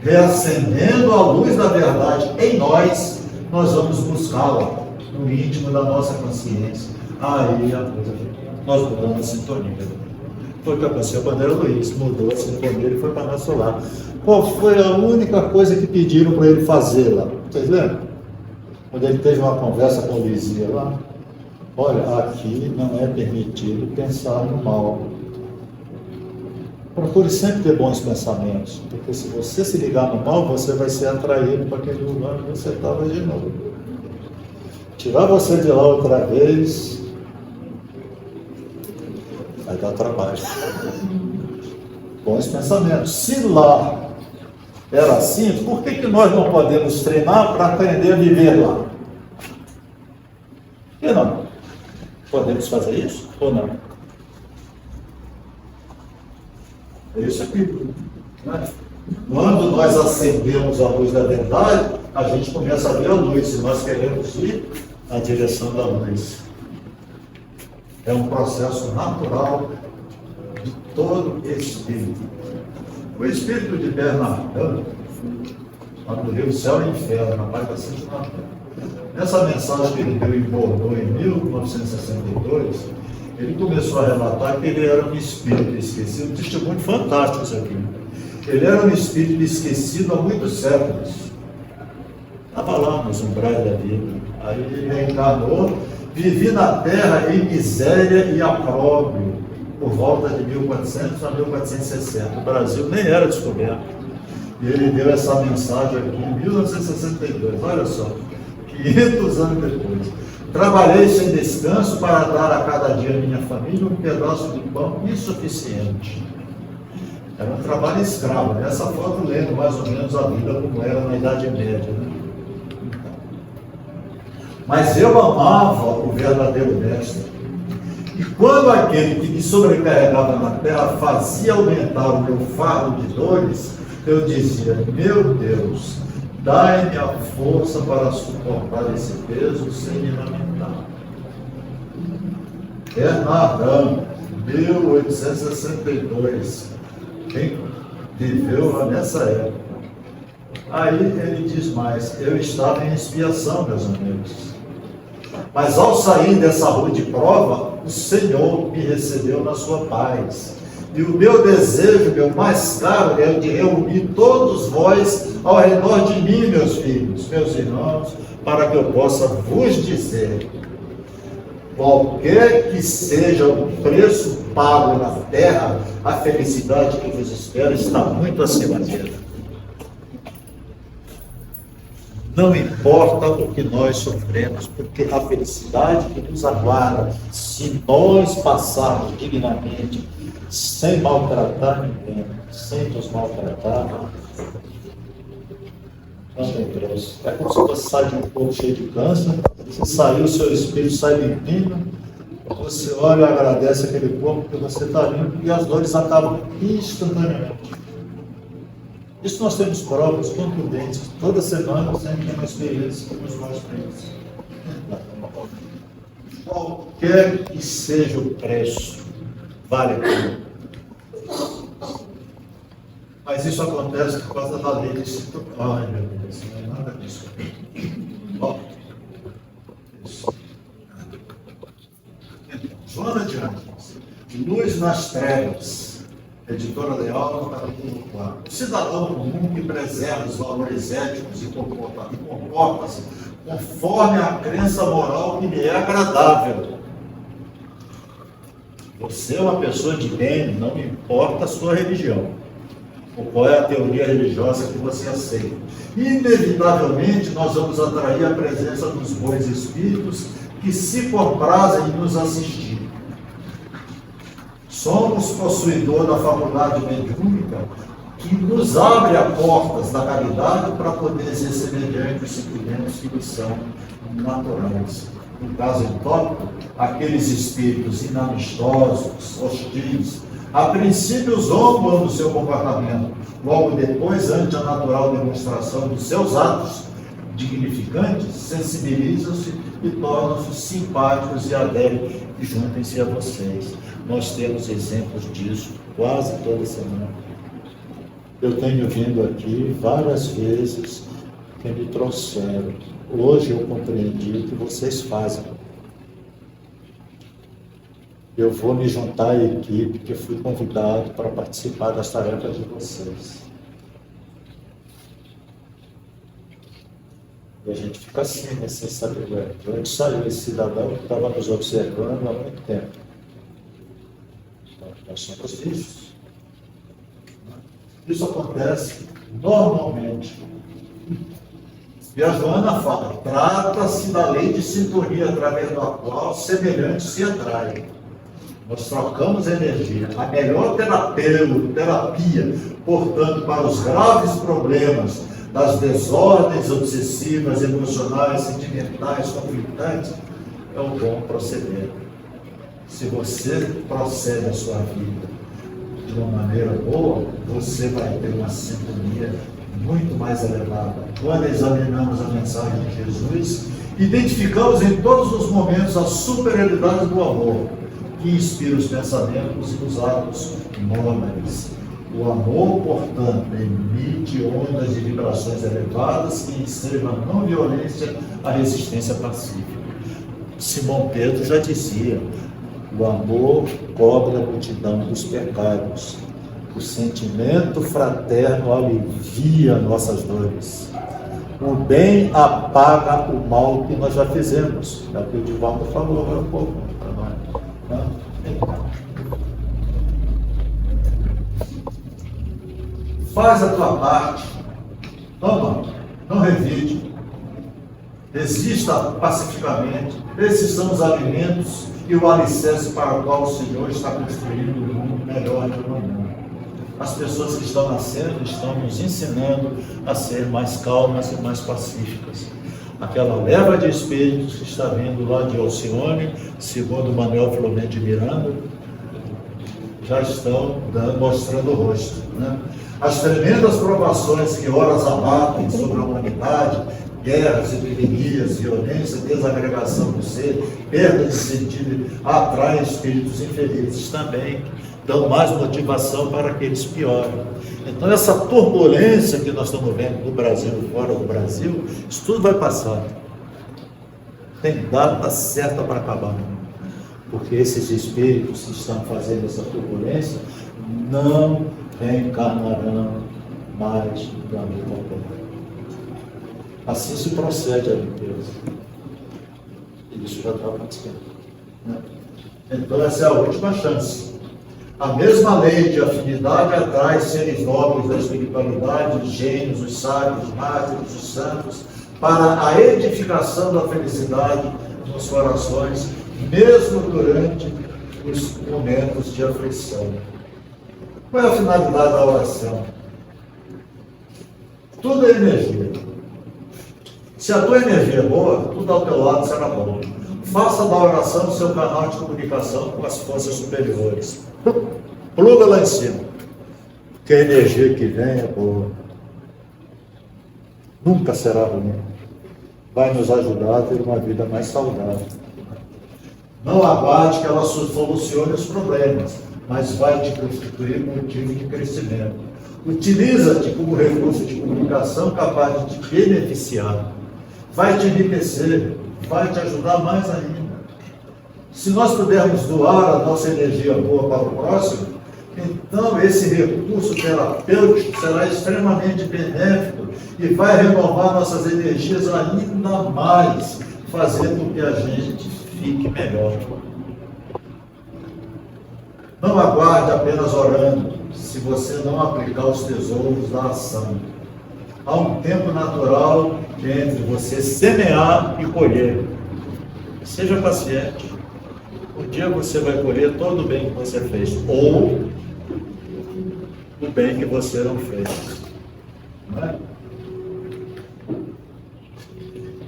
reacendendo a luz da verdade em nós, nós vamos buscá-la no íntimo da nossa consciência. Aí a coisa nós mudamos a sintonia. Foi o que aconteceu com o André Luiz, mudou a sintonia e foi para nosso lar. Qual foi a única coisa que pediram para ele fazer lá? Vocês lembram? Quando ele teve uma conversa com o Luizinha lá, olha, aqui não é permitido pensar no mal. Procure sempre ter bons pensamentos, porque se você se ligar no mal, você vai ser atraído para aquele lugar que você estava de novo. Tirar você de lá outra vez vai dar trabalho. Bons pensamentos. Se lá era assim, por que nós não podemos treinar para aprender a viver lá? Por que não? Podemos fazer isso ou não? É isso aqui. Né? Quando nós acendemos a luz da verdade, a gente começa a ver a luz, e nós queremos ir na direção da luz. É um processo natural de todo espírito. O espírito de Bernardão, quando leu o céu e o inferno, na parte da Santa nessa mensagem que ele deu em Bordeaux em 1962, ele começou a relatar que ele era um espírito esquecido, um testemunho fantástico isso aqui. Ele era um espírito esquecido há muitos séculos. Estava lá nos umbrais da vida. Aí ele reencarnou, vivi na terra em miséria e opróbrio, por volta de 1400 a 1460. O Brasil nem era descoberto. E ele deu essa mensagem aqui em 1962, olha só, 500 anos depois. Trabalhei sem descanso para dar a cada dia à minha família um pedaço de pão insuficiente. Era um trabalho escravo. Nessa foto lendo mais ou menos a vida como era na Idade Média. Né? Mas eu amava o verdadeiro mestre. E quando aquele que me sobrecarregava na terra fazia aumentar o meu fardo de dores, eu dizia, meu Deus, dai-me a força para suportar esse peso sem me lamentar. Bernardão, 1862. Quem viveu nessa época? Aí ele diz mais, eu estava em expiação, meus amigos. Mas ao sair dessa rua de prova, o Senhor me recebeu na sua paz. E o meu desejo, meu mais caro, é o de reunir todos vós ao redor de mim, meus filhos, meus irmãos, para que eu possa vos dizer, qualquer que seja o preço pago na terra, a felicidade que vos espera está muito acima dele. Não importa o que nós sofremos, porque a felicidade que nos aguarda, se nós passarmos dignamente, sem maltratar ninguém, sem nos maltratar, não tem preço. É como se você sai de um corpo cheio de câncer, você saiu, o seu espírito sai limpinho, você olha e agradece aquele corpo que você está limpo e as dores acabam instantaneamente. Isso nós temos provas contundentes. Toda semana sempre tem uma experiência que nos mostra isso. Qualquer que seja o preço, vale a pena. Mas isso acontece por causa da lei de sintonia. Ai, meu Deus, não é nada disso. Ó, isso. Então, Joana de Ângeles, Luz nas Trevas. Editora Leal, capítulo 4. O cidadão comum que preserva os valores éticos e comporta-se conforme a crença moral que lhe é agradável. Você é uma pessoa de bem, não importa a sua religião, ou qual é a teoria religiosa que você aceita. Inevitavelmente, nós vamos atrair a presença dos bons espíritos que se comprazem em nos assistir. Somos possuidor da faculdade mediúnica que nos abre as portas da caridade para poder exercer mediante os sentimentos que nos são naturais. No caso utópico, aqueles espíritos inamistosos, hostis, a princípio zombam do seu comportamento, logo depois, ante a natural demonstração dos seus atos dignificantes, sensibilizam-se e tornam-se simpáticos e aderem e juntem-se a vocês. Nós temos exemplos disso quase toda semana. Eu tenho vindo aqui várias vezes que me trouxeram. Hoje eu compreendi o que vocês fazem. Eu vou me juntar à equipe que fui convidado para participar das tarefas de vocês. E a gente fica assim, né, sem saber. De onde saiu esse cidadão que estava nos observando há muito tempo? Nós somos vistos. Isso acontece normalmente. E a Joana fala, trata-se da lei de sintonia, através da qual semelhantes se atraem. Nós trocamos energia. A melhor terapia, portanto, para os graves problemas das desordens obsessivas, emocionais, sentimentais, conflitantes, é o bom proceder. Se você procede a sua vida de uma maneira boa, você vai ter uma sintonia muito mais elevada. Quando examinamos a mensagem de Jesus, identificamos em todos os momentos a superioridade do amor, que inspira os pensamentos e os atos nobres. O amor, portanto, emite ondas de vibrações elevadas que ensejam a não violência, a resistência pacífica. Simão Pedro já dizia, o amor cobre a multidão dos pecados. O sentimento fraterno alivia nossas dores. O bem apaga o mal que nós já fizemos. É o que o Divaldo falou agora há pouco para nós. Faz a tua parte. Toma, não revide. Resista pacificamente. Esses são os alimentos e o alicerce para o qual o Senhor está construindo um mundo melhor de amanhã. As pessoas que estão nascendo estão nos ensinando a ser mais calmas e mais pacíficas. Aquela leva de espíritos que está vindo lá de Alcione, segundo Manuel Filomeno de Miranda, já estão mostrando o rosto, né? As tremendas provações que horas abatem sobre a humanidade, guerras, epidemias, violência, desagregação do ser, perda de sentido, atraem espíritos infelizes também, dão mais motivação para que eles piorem. Então essa turbulência que nós estamos vendo no Brasil e fora do Brasil, isso tudo vai passar. Tem data certa para acabar. Porque esses espíritos que estão fazendo essa turbulência não reencarnarão mais no planeta Terra. Assim se procede a limpeza. E isso já está acontecendo, né? Então essa é a última chance. A mesma lei de afinidade atrai seres nobres da espiritualidade, os gênios, os sábios, os mártires, os santos, para a edificação da felicidade nos corações, mesmo durante os momentos de aflição. Qual é a finalidade da oração? Tudo é energia. Se a tua energia é boa, tudo ao teu lado será bom. Faça da oração o seu canal de comunicação com as forças superiores. Pluga lá em cima. Que a energia que vem é boa. Nunca será ruim. Vai nos ajudar a ter uma vida mais saudável. Não aguarde que ela solucione os problemas, mas vai te constituir motivo de crescimento. Utiliza-te como recurso de comunicação capaz de te beneficiar. Vai te enriquecer, vai te ajudar mais ainda. Se nós pudermos doar a nossa energia boa para o próximo, então esse recurso terapêutico será extremamente benéfico e vai renovar nossas energias ainda mais, fazendo com que a gente fique melhor. Não aguarde apenas orando, se você não aplicar os tesouros da ação. Há um tempo natural entre você semear e colher. Seja paciente. Um dia você vai colher todo o bem que você fez, ou o bem que você não fez. Não é?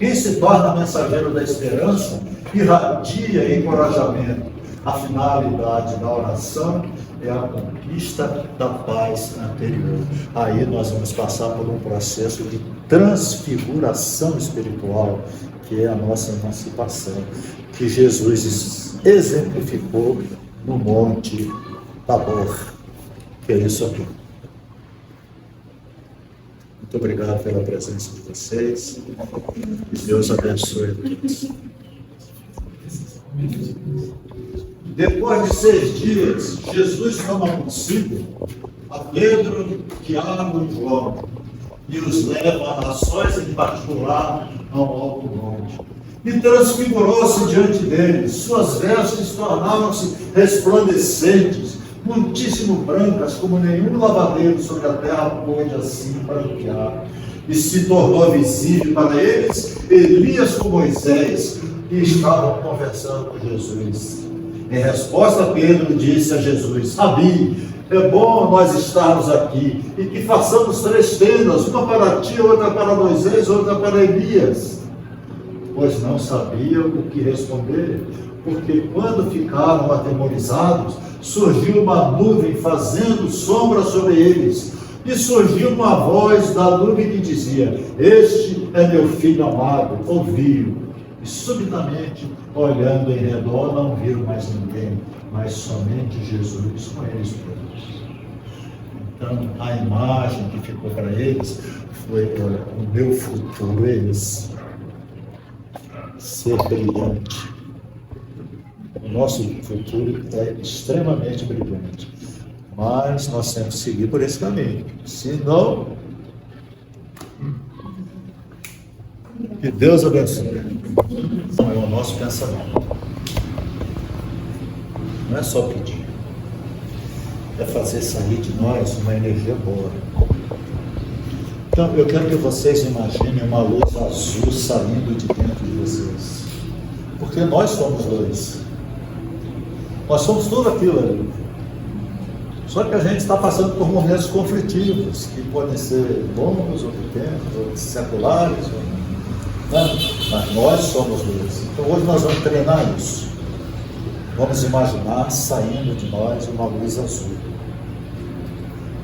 Quem se torna mensageiro da esperança irradia encorajamento. A finalidade da oração é a conquista da paz anterior. Aí nós vamos passar por um processo de transfiguração espiritual, que é a nossa emancipação, que Jesus exemplificou no Monte Tabor, que é isso aqui. Muito obrigado pela presença de vocês. E Deus abençoe a todos. Depois de 6 dias, Jesus toma consigo a Pedro, Tiago e João e os leva a sós em particular ao alto monte. E transfigurou-se diante deles, suas vestes tornaram-se resplandecentes, muitíssimo brancas, como nenhum lavadeiro sobre a terra pôde assim branquear. E se tornou visível para eles Elias com Moisés, que estavam conversando com Jesus. Em resposta, Pedro disse a Jesus: Rabi, é bom nós estarmos aqui e que façamos 3 tendas, uma para ti, outra para Moisés, outra para Elias. Pois não sabiam o que responder, porque quando ficaram atemorizados, surgiu uma nuvem fazendo sombra sobre eles, e surgiu uma voz da nuvem que dizia: Este é meu filho amado, ouvi-o. E subitamente, olhando em redor, não viram mais ninguém, mas somente Jesus com eles todos. Então, a imagem que ficou para eles foi: olha, o meu futuro é esse, ser brilhante. O nosso futuro é extremamente brilhante, mas nós temos que seguir por esse caminho. Senão, que Deus abençoe. Não é o nosso pensamento. Não é só pedir. É fazer sair de nós uma energia boa. Então, eu quero que vocês imaginem uma luz azul saindo de dentro de vocês. Porque nós somos luz. Nós somos tudo aquilo ali. Só que a gente está passando por momentos conflitivos, que podem ser longos ou pequenos, ou seculares, né? Mas nós somos luz. Então hoje nós vamos treinar isso. Vamos imaginar saindo de nós uma luz azul.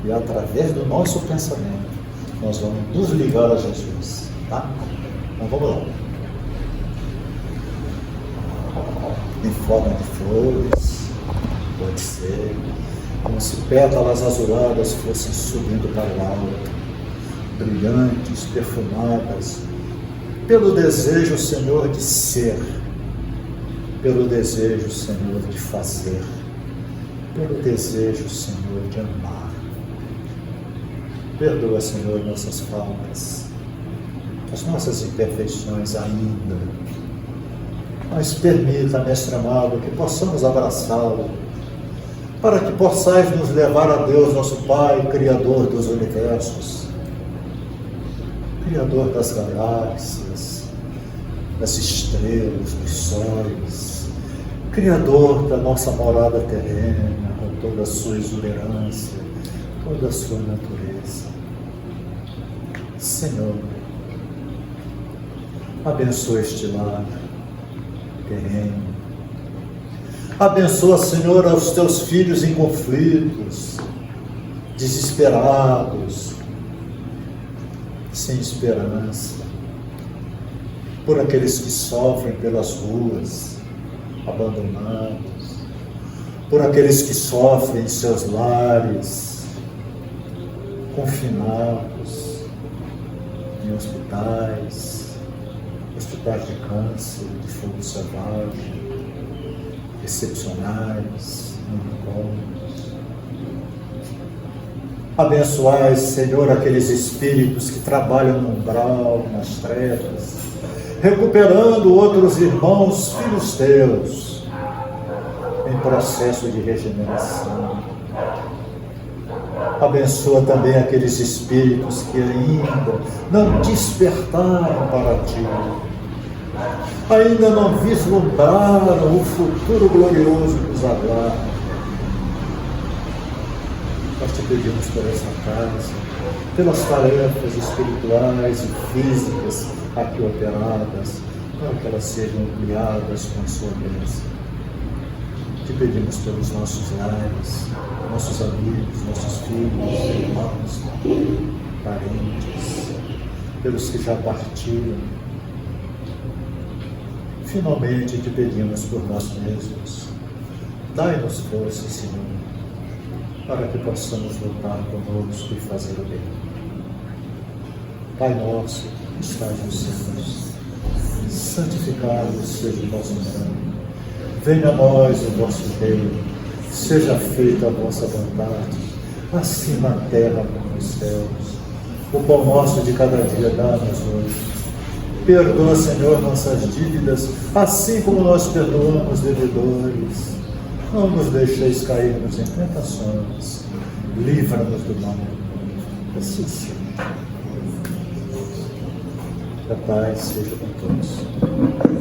E através do nosso pensamento, nós vamos nos ligar a Jesus. Tá? Então vamos lá. Em forma de flores, pode ser, como se pétalas azuladas fossem subindo para o alto, brilhantes, perfumadas, pelo desejo, Senhor, de ser, pelo desejo, Senhor, de fazer, pelo desejo, Senhor, de amar. Perdoa, Senhor, nossas faltas, as nossas imperfeições ainda, mas permita, Mestre amado, que possamos abraçá-lo, para que possais nos levar a Deus, nosso Pai, Criador dos universos, Criador das galáxias, das estrelas, dos sóis, Criador da nossa morada terrena, com toda a sua exuberância, toda a sua natureza. Senhor, abençoa este lar terreno. Abençoa, Senhor, aos teus filhos em conflitos, desesperados, sem esperança, por aqueles que sofrem pelas ruas, abandonados, por aqueles que sofrem em seus lares, confinados, em hospitais de câncer, de fogo selvagem, excepcionais, manicômios. Abençoai, Senhor, aqueles espíritos que trabalham no umbral, nas trevas, recuperando outros irmãos, filhos teus, em processo de regeneração. Abençoa também aqueles espíritos que ainda não despertaram para ti, ainda não vislumbraram o futuro glorioso que os aguarda. Nós te pedimos por essa casa, pelas tarefas espirituais e físicas aqui operadas, para que elas sejam ampliadas com a sua bênção. Te pedimos pelos nossos lares, nossos amigos, nossos filhos, irmãos, parentes, pelos que já partiram. Finalmente te pedimos por nós mesmos. Dai-nos força, Senhor, para que possamos lutar conosco e fazer o bem. Pai nosso, que estás nos céus, santificado seja o vosso nome. Venha a nós o vosso reino, seja feita a vossa vontade, assim na terra como nos céus. O pão nosso de cada dia dá-nos hoje. Perdoa, Senhor, nossas dívidas, assim como nós perdoamos devedores. Não nos deixeis cairmos em tentações, livra-nos do mal. Assim seja. A paz seja com todos.